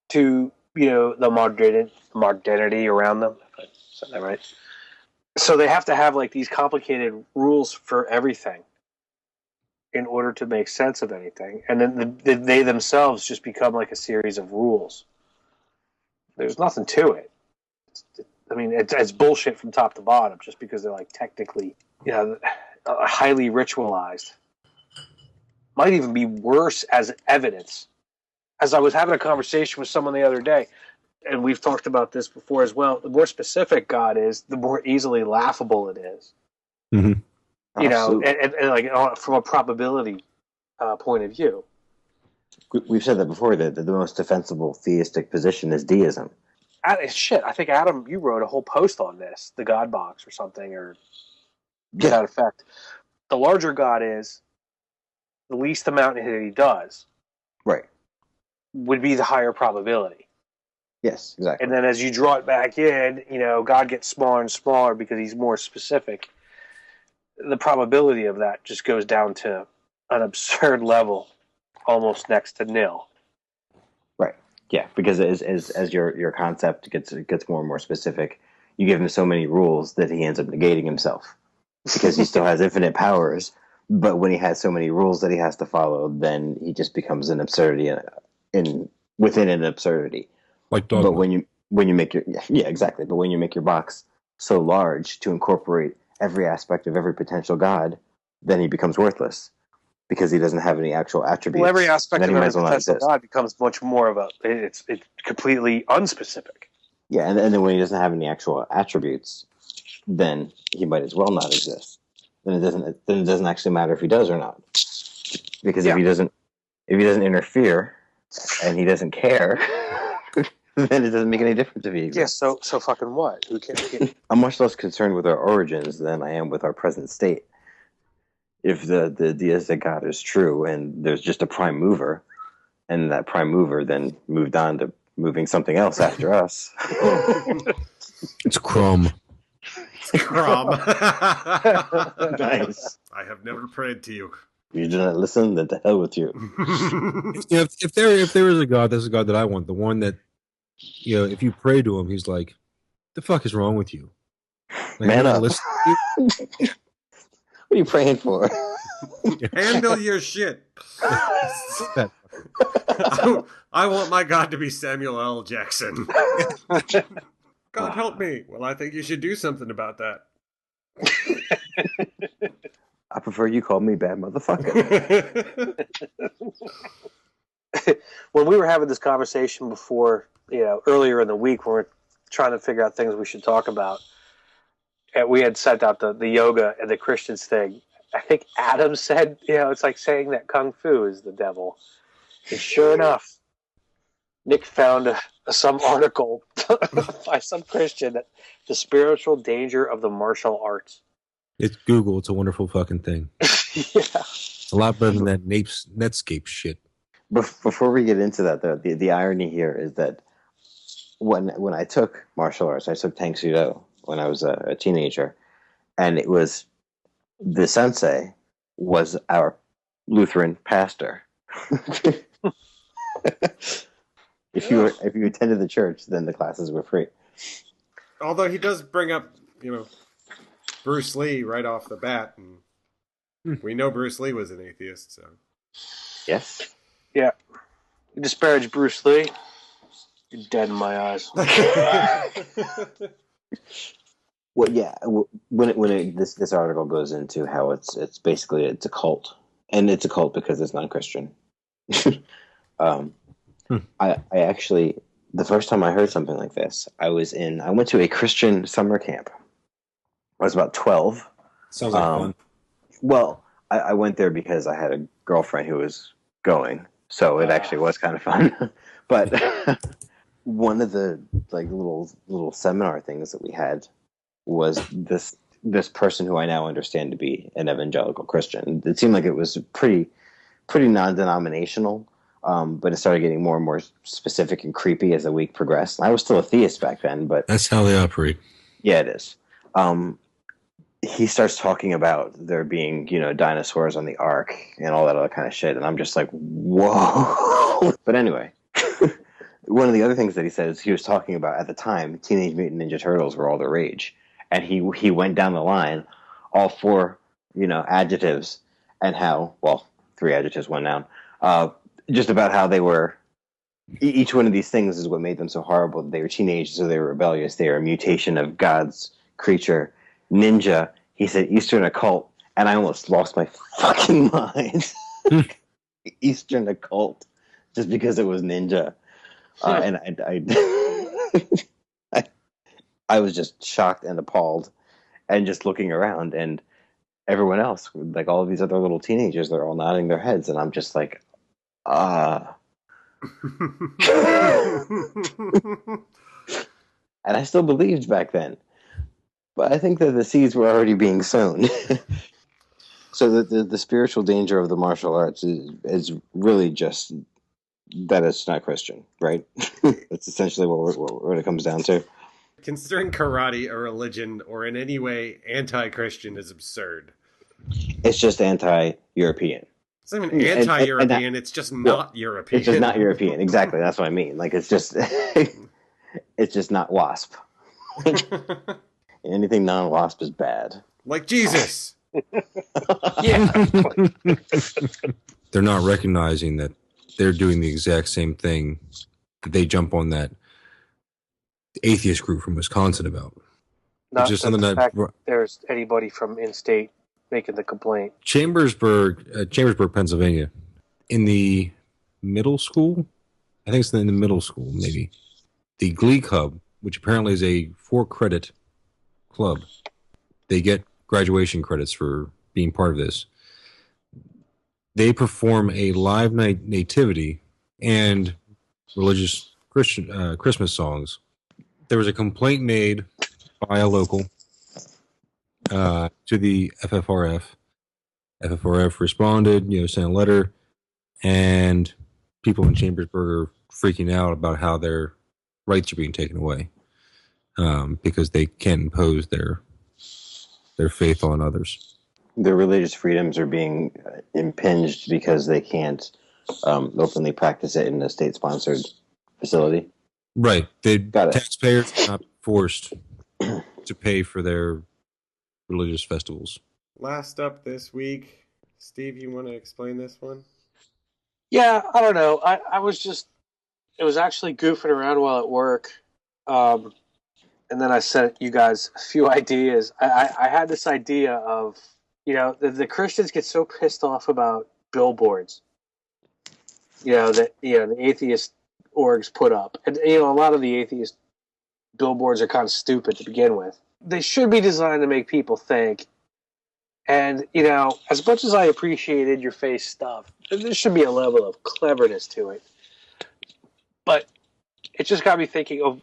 [SPEAKER 2] to the modernity around them. If I said that right. So they have to have like these complicated rules for everything in order to make sense of anything, and then they themselves just become like a series of rules. There's nothing to it. It's bullshit from top to bottom, just because they're like technically, highly ritualized. Might even be worse as evidence. As I was having a conversation with someone the other day, and we've talked about this before as well, the more specific God is, the more easily laughable it is.
[SPEAKER 4] Mm-hmm.
[SPEAKER 2] And like from a probability point of view.
[SPEAKER 3] We've said that before, that the most defensible theistic position is deism.
[SPEAKER 2] Shit, I think, Adam, you wrote a whole post on this, the God box or something, or to that effect. The larger God is, the least amount that he does.
[SPEAKER 3] Right.
[SPEAKER 2] Would be the higher probability.
[SPEAKER 3] Yes, exactly.
[SPEAKER 2] And then as you draw it back in, God gets smaller and smaller because he's more specific. The probability of that just goes down to an absurd level, almost next to nil.
[SPEAKER 3] Right. Yeah, because as your concept gets more and more specific, you give him so many rules that he ends up negating himself because he still has infinite powers. But when he has so many rules that he has to follow, then he just becomes an absurdity within an absurdity.
[SPEAKER 4] Like dogma.
[SPEAKER 3] But when you make your exactly. But when you make your box so large to incorporate every aspect of every potential God, then he becomes worthless because he doesn't have any actual attributes.
[SPEAKER 2] Well, every aspect of every potential
[SPEAKER 3] exist.
[SPEAKER 2] God becomes much more of it's completely unspecific.
[SPEAKER 3] Yeah, and then when he doesn't have any actual attributes, then he might as well not exist. Then it doesn't actually matter if he does or not, because if he doesn't interfere and he doesn't care, then it doesn't make any difference if he exists.
[SPEAKER 2] Yeah, so fucking what? Who cares?
[SPEAKER 3] I'm much less concerned with our origins than I am with our present state. If the deistic God is true and there's just a prime mover, and that prime mover then moved on to moving something else after us.
[SPEAKER 4] It's Crumb.
[SPEAKER 1] Crumb.
[SPEAKER 3] Nice.
[SPEAKER 1] I have never prayed to you.
[SPEAKER 3] You do not listen, then to hell with you.
[SPEAKER 4] If there is a God, that's a God that I want. The one that, if you pray to him, he's like, the fuck is wrong with you? Like,
[SPEAKER 3] Man up.
[SPEAKER 4] Listen to you?
[SPEAKER 3] What are you praying for?
[SPEAKER 1] Handle your shit. I want my God to be Samuel L. Jackson. God help me. Well, I think you should do something about that.
[SPEAKER 3] I prefer you call me bad motherfucker.
[SPEAKER 2] When we were having this conversation before, earlier in the week, when we were trying to figure out things we should talk about, and we had sent out the yoga and the Christians thing. I think Adam said, it's like saying that Kung Fu is the devil. And sure enough, Nick found some article by some Christian that the spiritual danger of the martial arts.
[SPEAKER 4] It's Google. It's a wonderful fucking thing.
[SPEAKER 2] Yeah.
[SPEAKER 4] It's a lot better than that Netscape shit.
[SPEAKER 3] Before we get into that, though, the irony here is that when I took martial arts, I took Tang Soo Do when I was a teenager, and it was the sensei was our Lutheran pastor. If you attended the church, then the classes were free.
[SPEAKER 1] Although he does bring up, Bruce Lee right off the bat, and we know Bruce Lee was an atheist, so.
[SPEAKER 3] Yes.
[SPEAKER 2] Yeah. You disparage Bruce Lee, you're dead in my eyes.
[SPEAKER 3] Well, yeah. This article goes into how it's basically a cult, and it's a cult because it's non-Christian. I actually, the first time I heard something like this, I went to a Christian summer camp I was about 12.
[SPEAKER 4] Sounds like fun.
[SPEAKER 3] Well, I went there because I had a girlfriend who was going, so it actually was kind of fun. But one of the like little seminar things that we had was this person who I now understand to be an evangelical Christian. It seemed like it was pretty non-denominational, but it started getting more and more specific and creepy as the week progressed. I was still a theist back then, but
[SPEAKER 4] That's how they operate.
[SPEAKER 3] yeah, it is. He starts talking about there being, dinosaurs on the ark and all that other kind of shit, and I'm just like, whoa. But anyway, one of the other things that he said is he was talking about at the time, Teenage Mutant Ninja Turtles were all the rage, and he went down the line, all four, adjectives, and how, well, 3 adjectives, 1 noun, just about how they were. Each one of these things is what made them so horrible. They were teenagers, so they were rebellious. They were a mutation of God's creature. Ninja, he said Eastern occult, and I almost lost my fucking mind. Eastern occult, just because it was ninja. And I was just shocked and appalled, and just looking around, and everyone else, like all of these other little teenagers, they're all nodding their heads, and I'm just like, And I still believed back then. But I think that the seeds were already being sown. So the spiritual danger of the martial arts is really just that it's not Christian, right? That's essentially what it comes down to.
[SPEAKER 1] Considering karate a religion or in any way anti-Christian is absurd.
[SPEAKER 3] It's just anti-European.
[SPEAKER 1] It's not even anti-European, it's just not European.
[SPEAKER 3] It's just not European, exactly. That's what I mean. Like, it's just it's just not WASP. Anything non-WASP is bad.
[SPEAKER 1] Like Jesus.
[SPEAKER 2] Yeah.
[SPEAKER 4] They're not recognizing that they're doing the exact same thing that they jump on that atheist group from Wisconsin about.
[SPEAKER 2] Not
[SPEAKER 4] just
[SPEAKER 2] that
[SPEAKER 4] something
[SPEAKER 2] the
[SPEAKER 4] that
[SPEAKER 2] fact there's anybody from in-state making the complaint.
[SPEAKER 4] Chambersburg, Pennsylvania, in the middle school, I think it's in the middle school, maybe, the Glee Club, which apparently is a 4-credit club, they get graduation credits for being part of this. They perform a live night nativity and religious Christian Christmas songs. There was a complaint made by a local to the FFRF. FFRF responded, sent a letter, and people in Chambersburg are freaking out about how their rights are being taken away because they can't impose their faith on others.
[SPEAKER 3] Their religious freedoms are being impinged because they can't openly practice it in a state-sponsored facility.
[SPEAKER 4] Right. Taxpayers are not forced to pay for their religious festivals.
[SPEAKER 1] Last up this week, Steve, you want to explain this one?
[SPEAKER 2] Yeah, I don't know. I was it was actually goofing around while at work. And then I sent you guys a few ideas. I had this idea of, the Christians get so pissed off about billboards, that, the atheist orgs put up. And, a lot of the atheist billboards are kind of stupid to begin with. They should be designed to make people think. And, as much as I appreciated your face stuff, there should be a level of cleverness to it. But it just got me thinking of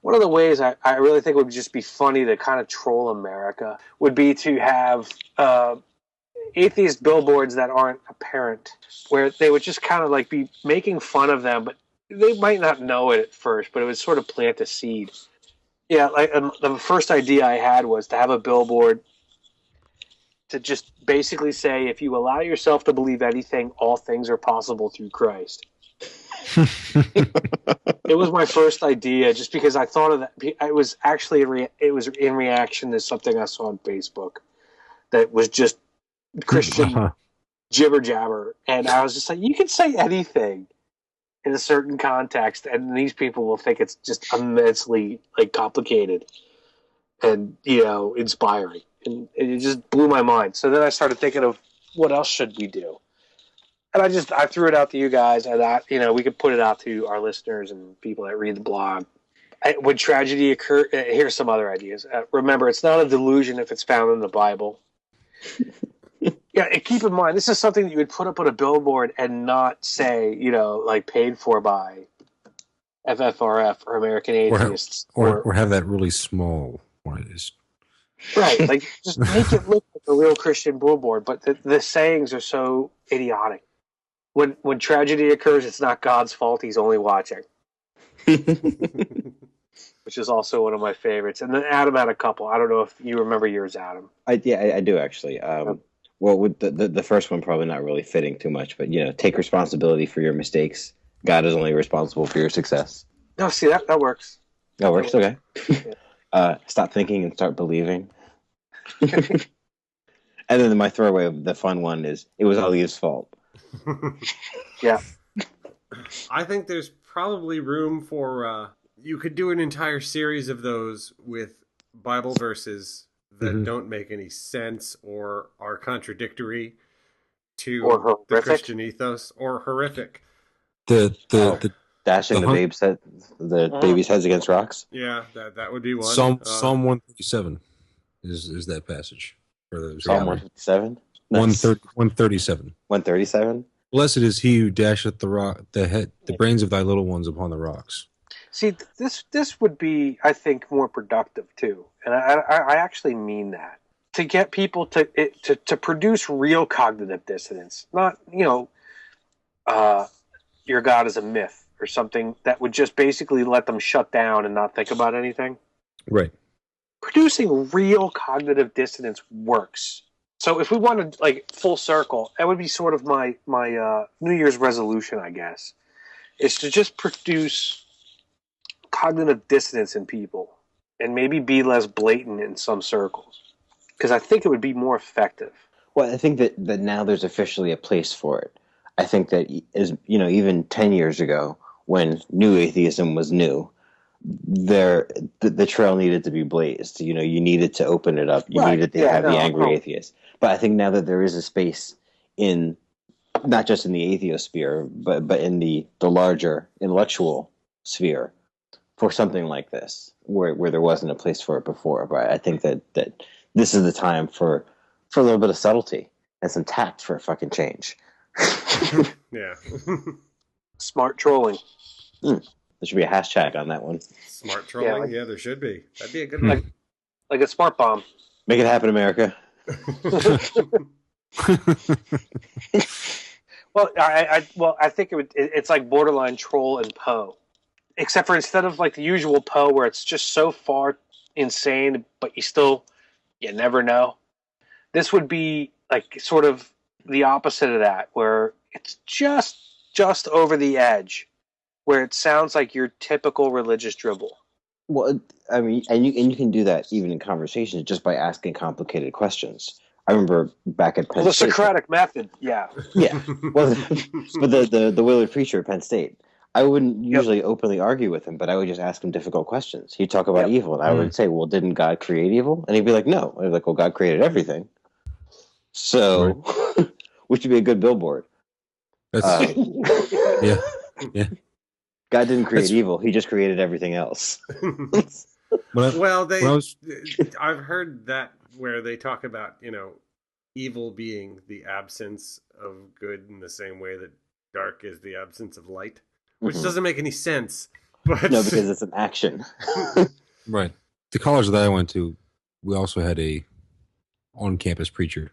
[SPEAKER 2] one of the ways I really think would just be funny to kind of troll America would be to have atheist billboards that aren't apparent, where they would just kind of like be making fun of them, but they might not know it at first, but it would sort of plant a seed. Yeah, like the first idea I had was to have a billboard to just basically say, if you allow yourself to believe anything, all things are possible through Christ. It was my first idea, just because I thought of that. It was actually it was in reaction to something I saw on Facebook that was just Christian jibber jabber, and I was just like, you can say anything in a certain context, and these people will think it's just immensely complicated and inspiring, and it just blew my mind. So then I started thinking of what else should we do. And I threw it out to you guys, and we could put it out to our listeners and people that read the blog. When tragedy occurs, here's some other ideas. Remember, it's not a delusion if it's found in the Bible. Yeah, and keep in mind, this is something that you would put up on a billboard and not say, like paid for by FFRF or American Atheists.
[SPEAKER 4] Or have that really small one.
[SPEAKER 2] Right, like just make it look like a real Christian billboard, but the sayings are so idiotic. When tragedy occurs, it's not God's fault, he's only watching. Which is also one of my favorites. And then Adam had a couple. I don't know if you remember yours, Adam.
[SPEAKER 3] I do actually. Well, with the first one probably not really fitting too much, but take responsibility for your mistakes. God is only responsible for your success.
[SPEAKER 2] No, see that works.
[SPEAKER 3] That works. Okay. Stop thinking and start believing. And then my throwaway, the fun one is, it was all his fault.
[SPEAKER 2] Yeah.
[SPEAKER 1] I think there's probably room for you could do an entire series of those with Bible verses that don't make any sense or are contradictory to the Christian ethos, or horrific.
[SPEAKER 3] The dashing the baby's heads against rocks.
[SPEAKER 1] Yeah, that would be one.
[SPEAKER 4] Psalm 137 is that passage for those.
[SPEAKER 3] Psalm 157.
[SPEAKER 4] 137.
[SPEAKER 3] 137.
[SPEAKER 4] Blessed is he who dasheth the brains of thy little ones upon the rocks.
[SPEAKER 2] See, this would be, I think, more productive too, and I actually mean that, to get people to produce real cognitive dissonance, not your God is a myth or something that would just basically let them shut down and not think about anything.
[SPEAKER 4] Right.
[SPEAKER 2] Producing real cognitive dissonance works. So if we wanted, like, full circle, that would be sort of my New Year's resolution, I guess, is to just produce cognitive dissonance in people and maybe be less blatant in some circles, because I think it would be more effective.
[SPEAKER 3] Well, I think that now there's officially a place for it. I think that even 10 years ago, when new atheism was new, the trail needed to be blazed. You needed to open it up. You needed to have the angry atheist. But I think now that there is a space in, not just in the atheosphere, but in the larger intellectual sphere, for something like this, where there wasn't a place for it before. But I think that this is the time for a little bit of subtlety and some tact for a fucking change.
[SPEAKER 1] Yeah.
[SPEAKER 2] Smart trolling.
[SPEAKER 3] There should be a hashtag on that one.
[SPEAKER 1] Smart trolling? Yeah, there should be. That'd be a good one.
[SPEAKER 2] Like a smart bomb.
[SPEAKER 3] Make it happen, America.
[SPEAKER 2] Well, I think it's like borderline troll and Poe. Except for, instead of like the usual Poe where it's just so far insane, but you never know. This would be like sort of the opposite of that, where it's just over the edge, where it sounds like your typical religious dribble.
[SPEAKER 3] Well, I mean, and you can do that even in conversations just by asking complicated questions. I remember back at Penn State.
[SPEAKER 2] The Socratic method, yeah.
[SPEAKER 3] Yeah. Well, but the Willard preacher at Penn State, I wouldn't usually openly argue with him, but I would just ask him difficult questions. He'd talk about evil, and I would say, well, didn't God create evil? And he'd be like, no. I'd be like, well, God created everything. So, which would be a good billboard.
[SPEAKER 4] That's, yeah.
[SPEAKER 3] God didn't create evil. He just created everything else.
[SPEAKER 1] I've heard that where they talk about, evil being the absence of good in the same way that dark is the absence of light, which doesn't make any sense. But
[SPEAKER 3] no, because it's an action.
[SPEAKER 4] Right. The college that I went to, we also had a on-campus preacher.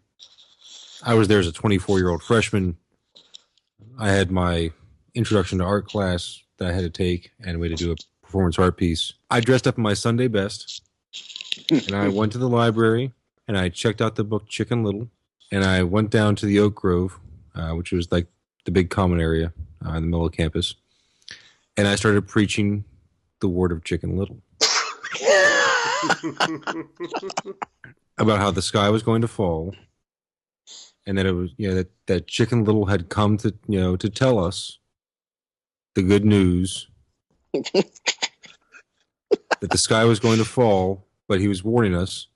[SPEAKER 4] I was there as a 24-year-old freshman. I had my introduction to art class that I had to take, and we had to do a performance art piece. I dressed up in my Sunday best, and I went to the library, and I checked out the book Chicken Little, and I went down to the Oak Grove, which was like the big common area in the middle of campus, and I started preaching the word of Chicken Little. About how the sky was going to fall, and that it was, that Chicken Little had come to, to tell us the good news that the sky was going to fall, but he was warning us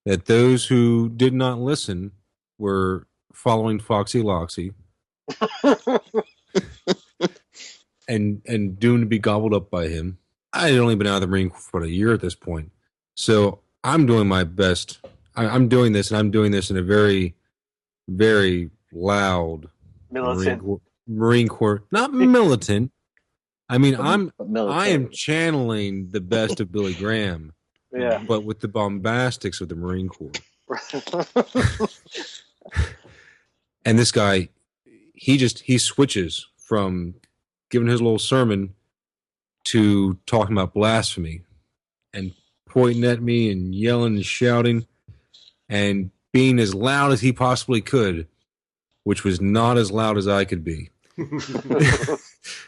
[SPEAKER 4] that those who did not listen were following Foxy Loxy and doomed to be gobbled up by him. I had only been out of the Marine Corps for about a year at this point. So I'm doing my best. I'm doing this, and I'm doing this in a very, very loud Marine Corps, not militant. I mean, I am channeling the best of Billy Graham,
[SPEAKER 2] Yeah.
[SPEAKER 4] but with the bombastics of the Marine Corps. And this guy, he switches from giving his little sermon to talking about blasphemy and pointing at me and yelling and shouting and being as loud as he possibly could, which was not as loud as I could be,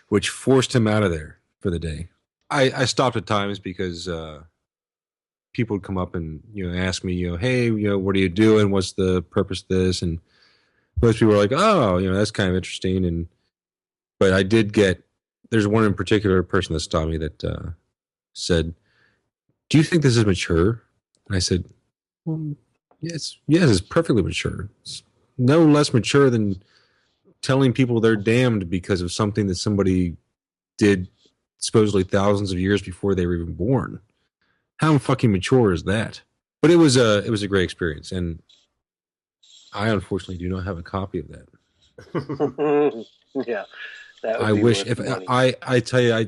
[SPEAKER 4] which forced him out of there for the day. I stopped at times because people would come up and ask me, hey, what are you doing? What's the purpose of this? And most people were like, oh, that's kind of interesting. But I did get. There's one in particular person that stopped me that said, do you think this is mature? And I said, well, yes, it's perfectly mature. It's no less mature than telling people they're damned because of something that somebody did supposedly thousands of years before they were even born. How fucking mature is that? But it was a great experience, and I unfortunately do not have a copy of that.
[SPEAKER 2] Yeah, that would
[SPEAKER 4] I
[SPEAKER 2] be
[SPEAKER 4] wish
[SPEAKER 2] worth
[SPEAKER 4] if
[SPEAKER 2] money.
[SPEAKER 4] I tell you I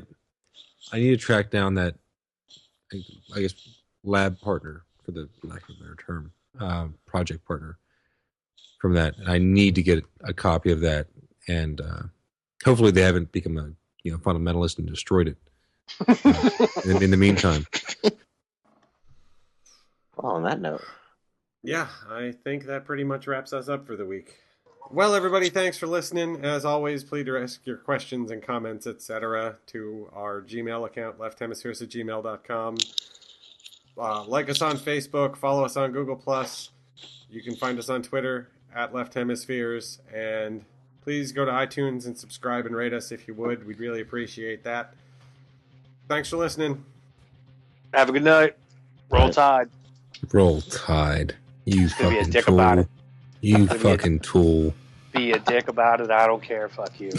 [SPEAKER 4] need to track down that I guess lab partner, for the lack of a better term, project partner from that. I need to get a copy of that, and hopefully they haven't become a fundamentalist and destroyed it in the meantime.
[SPEAKER 3] Well, on that note.
[SPEAKER 1] Yeah, I think that pretty much wraps us up for the week. Well, everybody, thanks for listening. As always, please direct your questions and comments, etc. to our Gmail account, lefthemispheres@gmail.com. Like us on Facebook, follow us on Google+. You can find us on Twitter, @lefthemispheres. And please go to iTunes and subscribe and rate us if you would. We'd really appreciate that. Thanks for listening.
[SPEAKER 2] Have a good night. Roll Tide.
[SPEAKER 4] Roll Tide. You
[SPEAKER 2] Just gonna be a
[SPEAKER 4] fucking
[SPEAKER 2] dick
[SPEAKER 4] tool.
[SPEAKER 2] about it.
[SPEAKER 4] You fucking tool.
[SPEAKER 2] Be a dick about it. I don't care. Fuck you.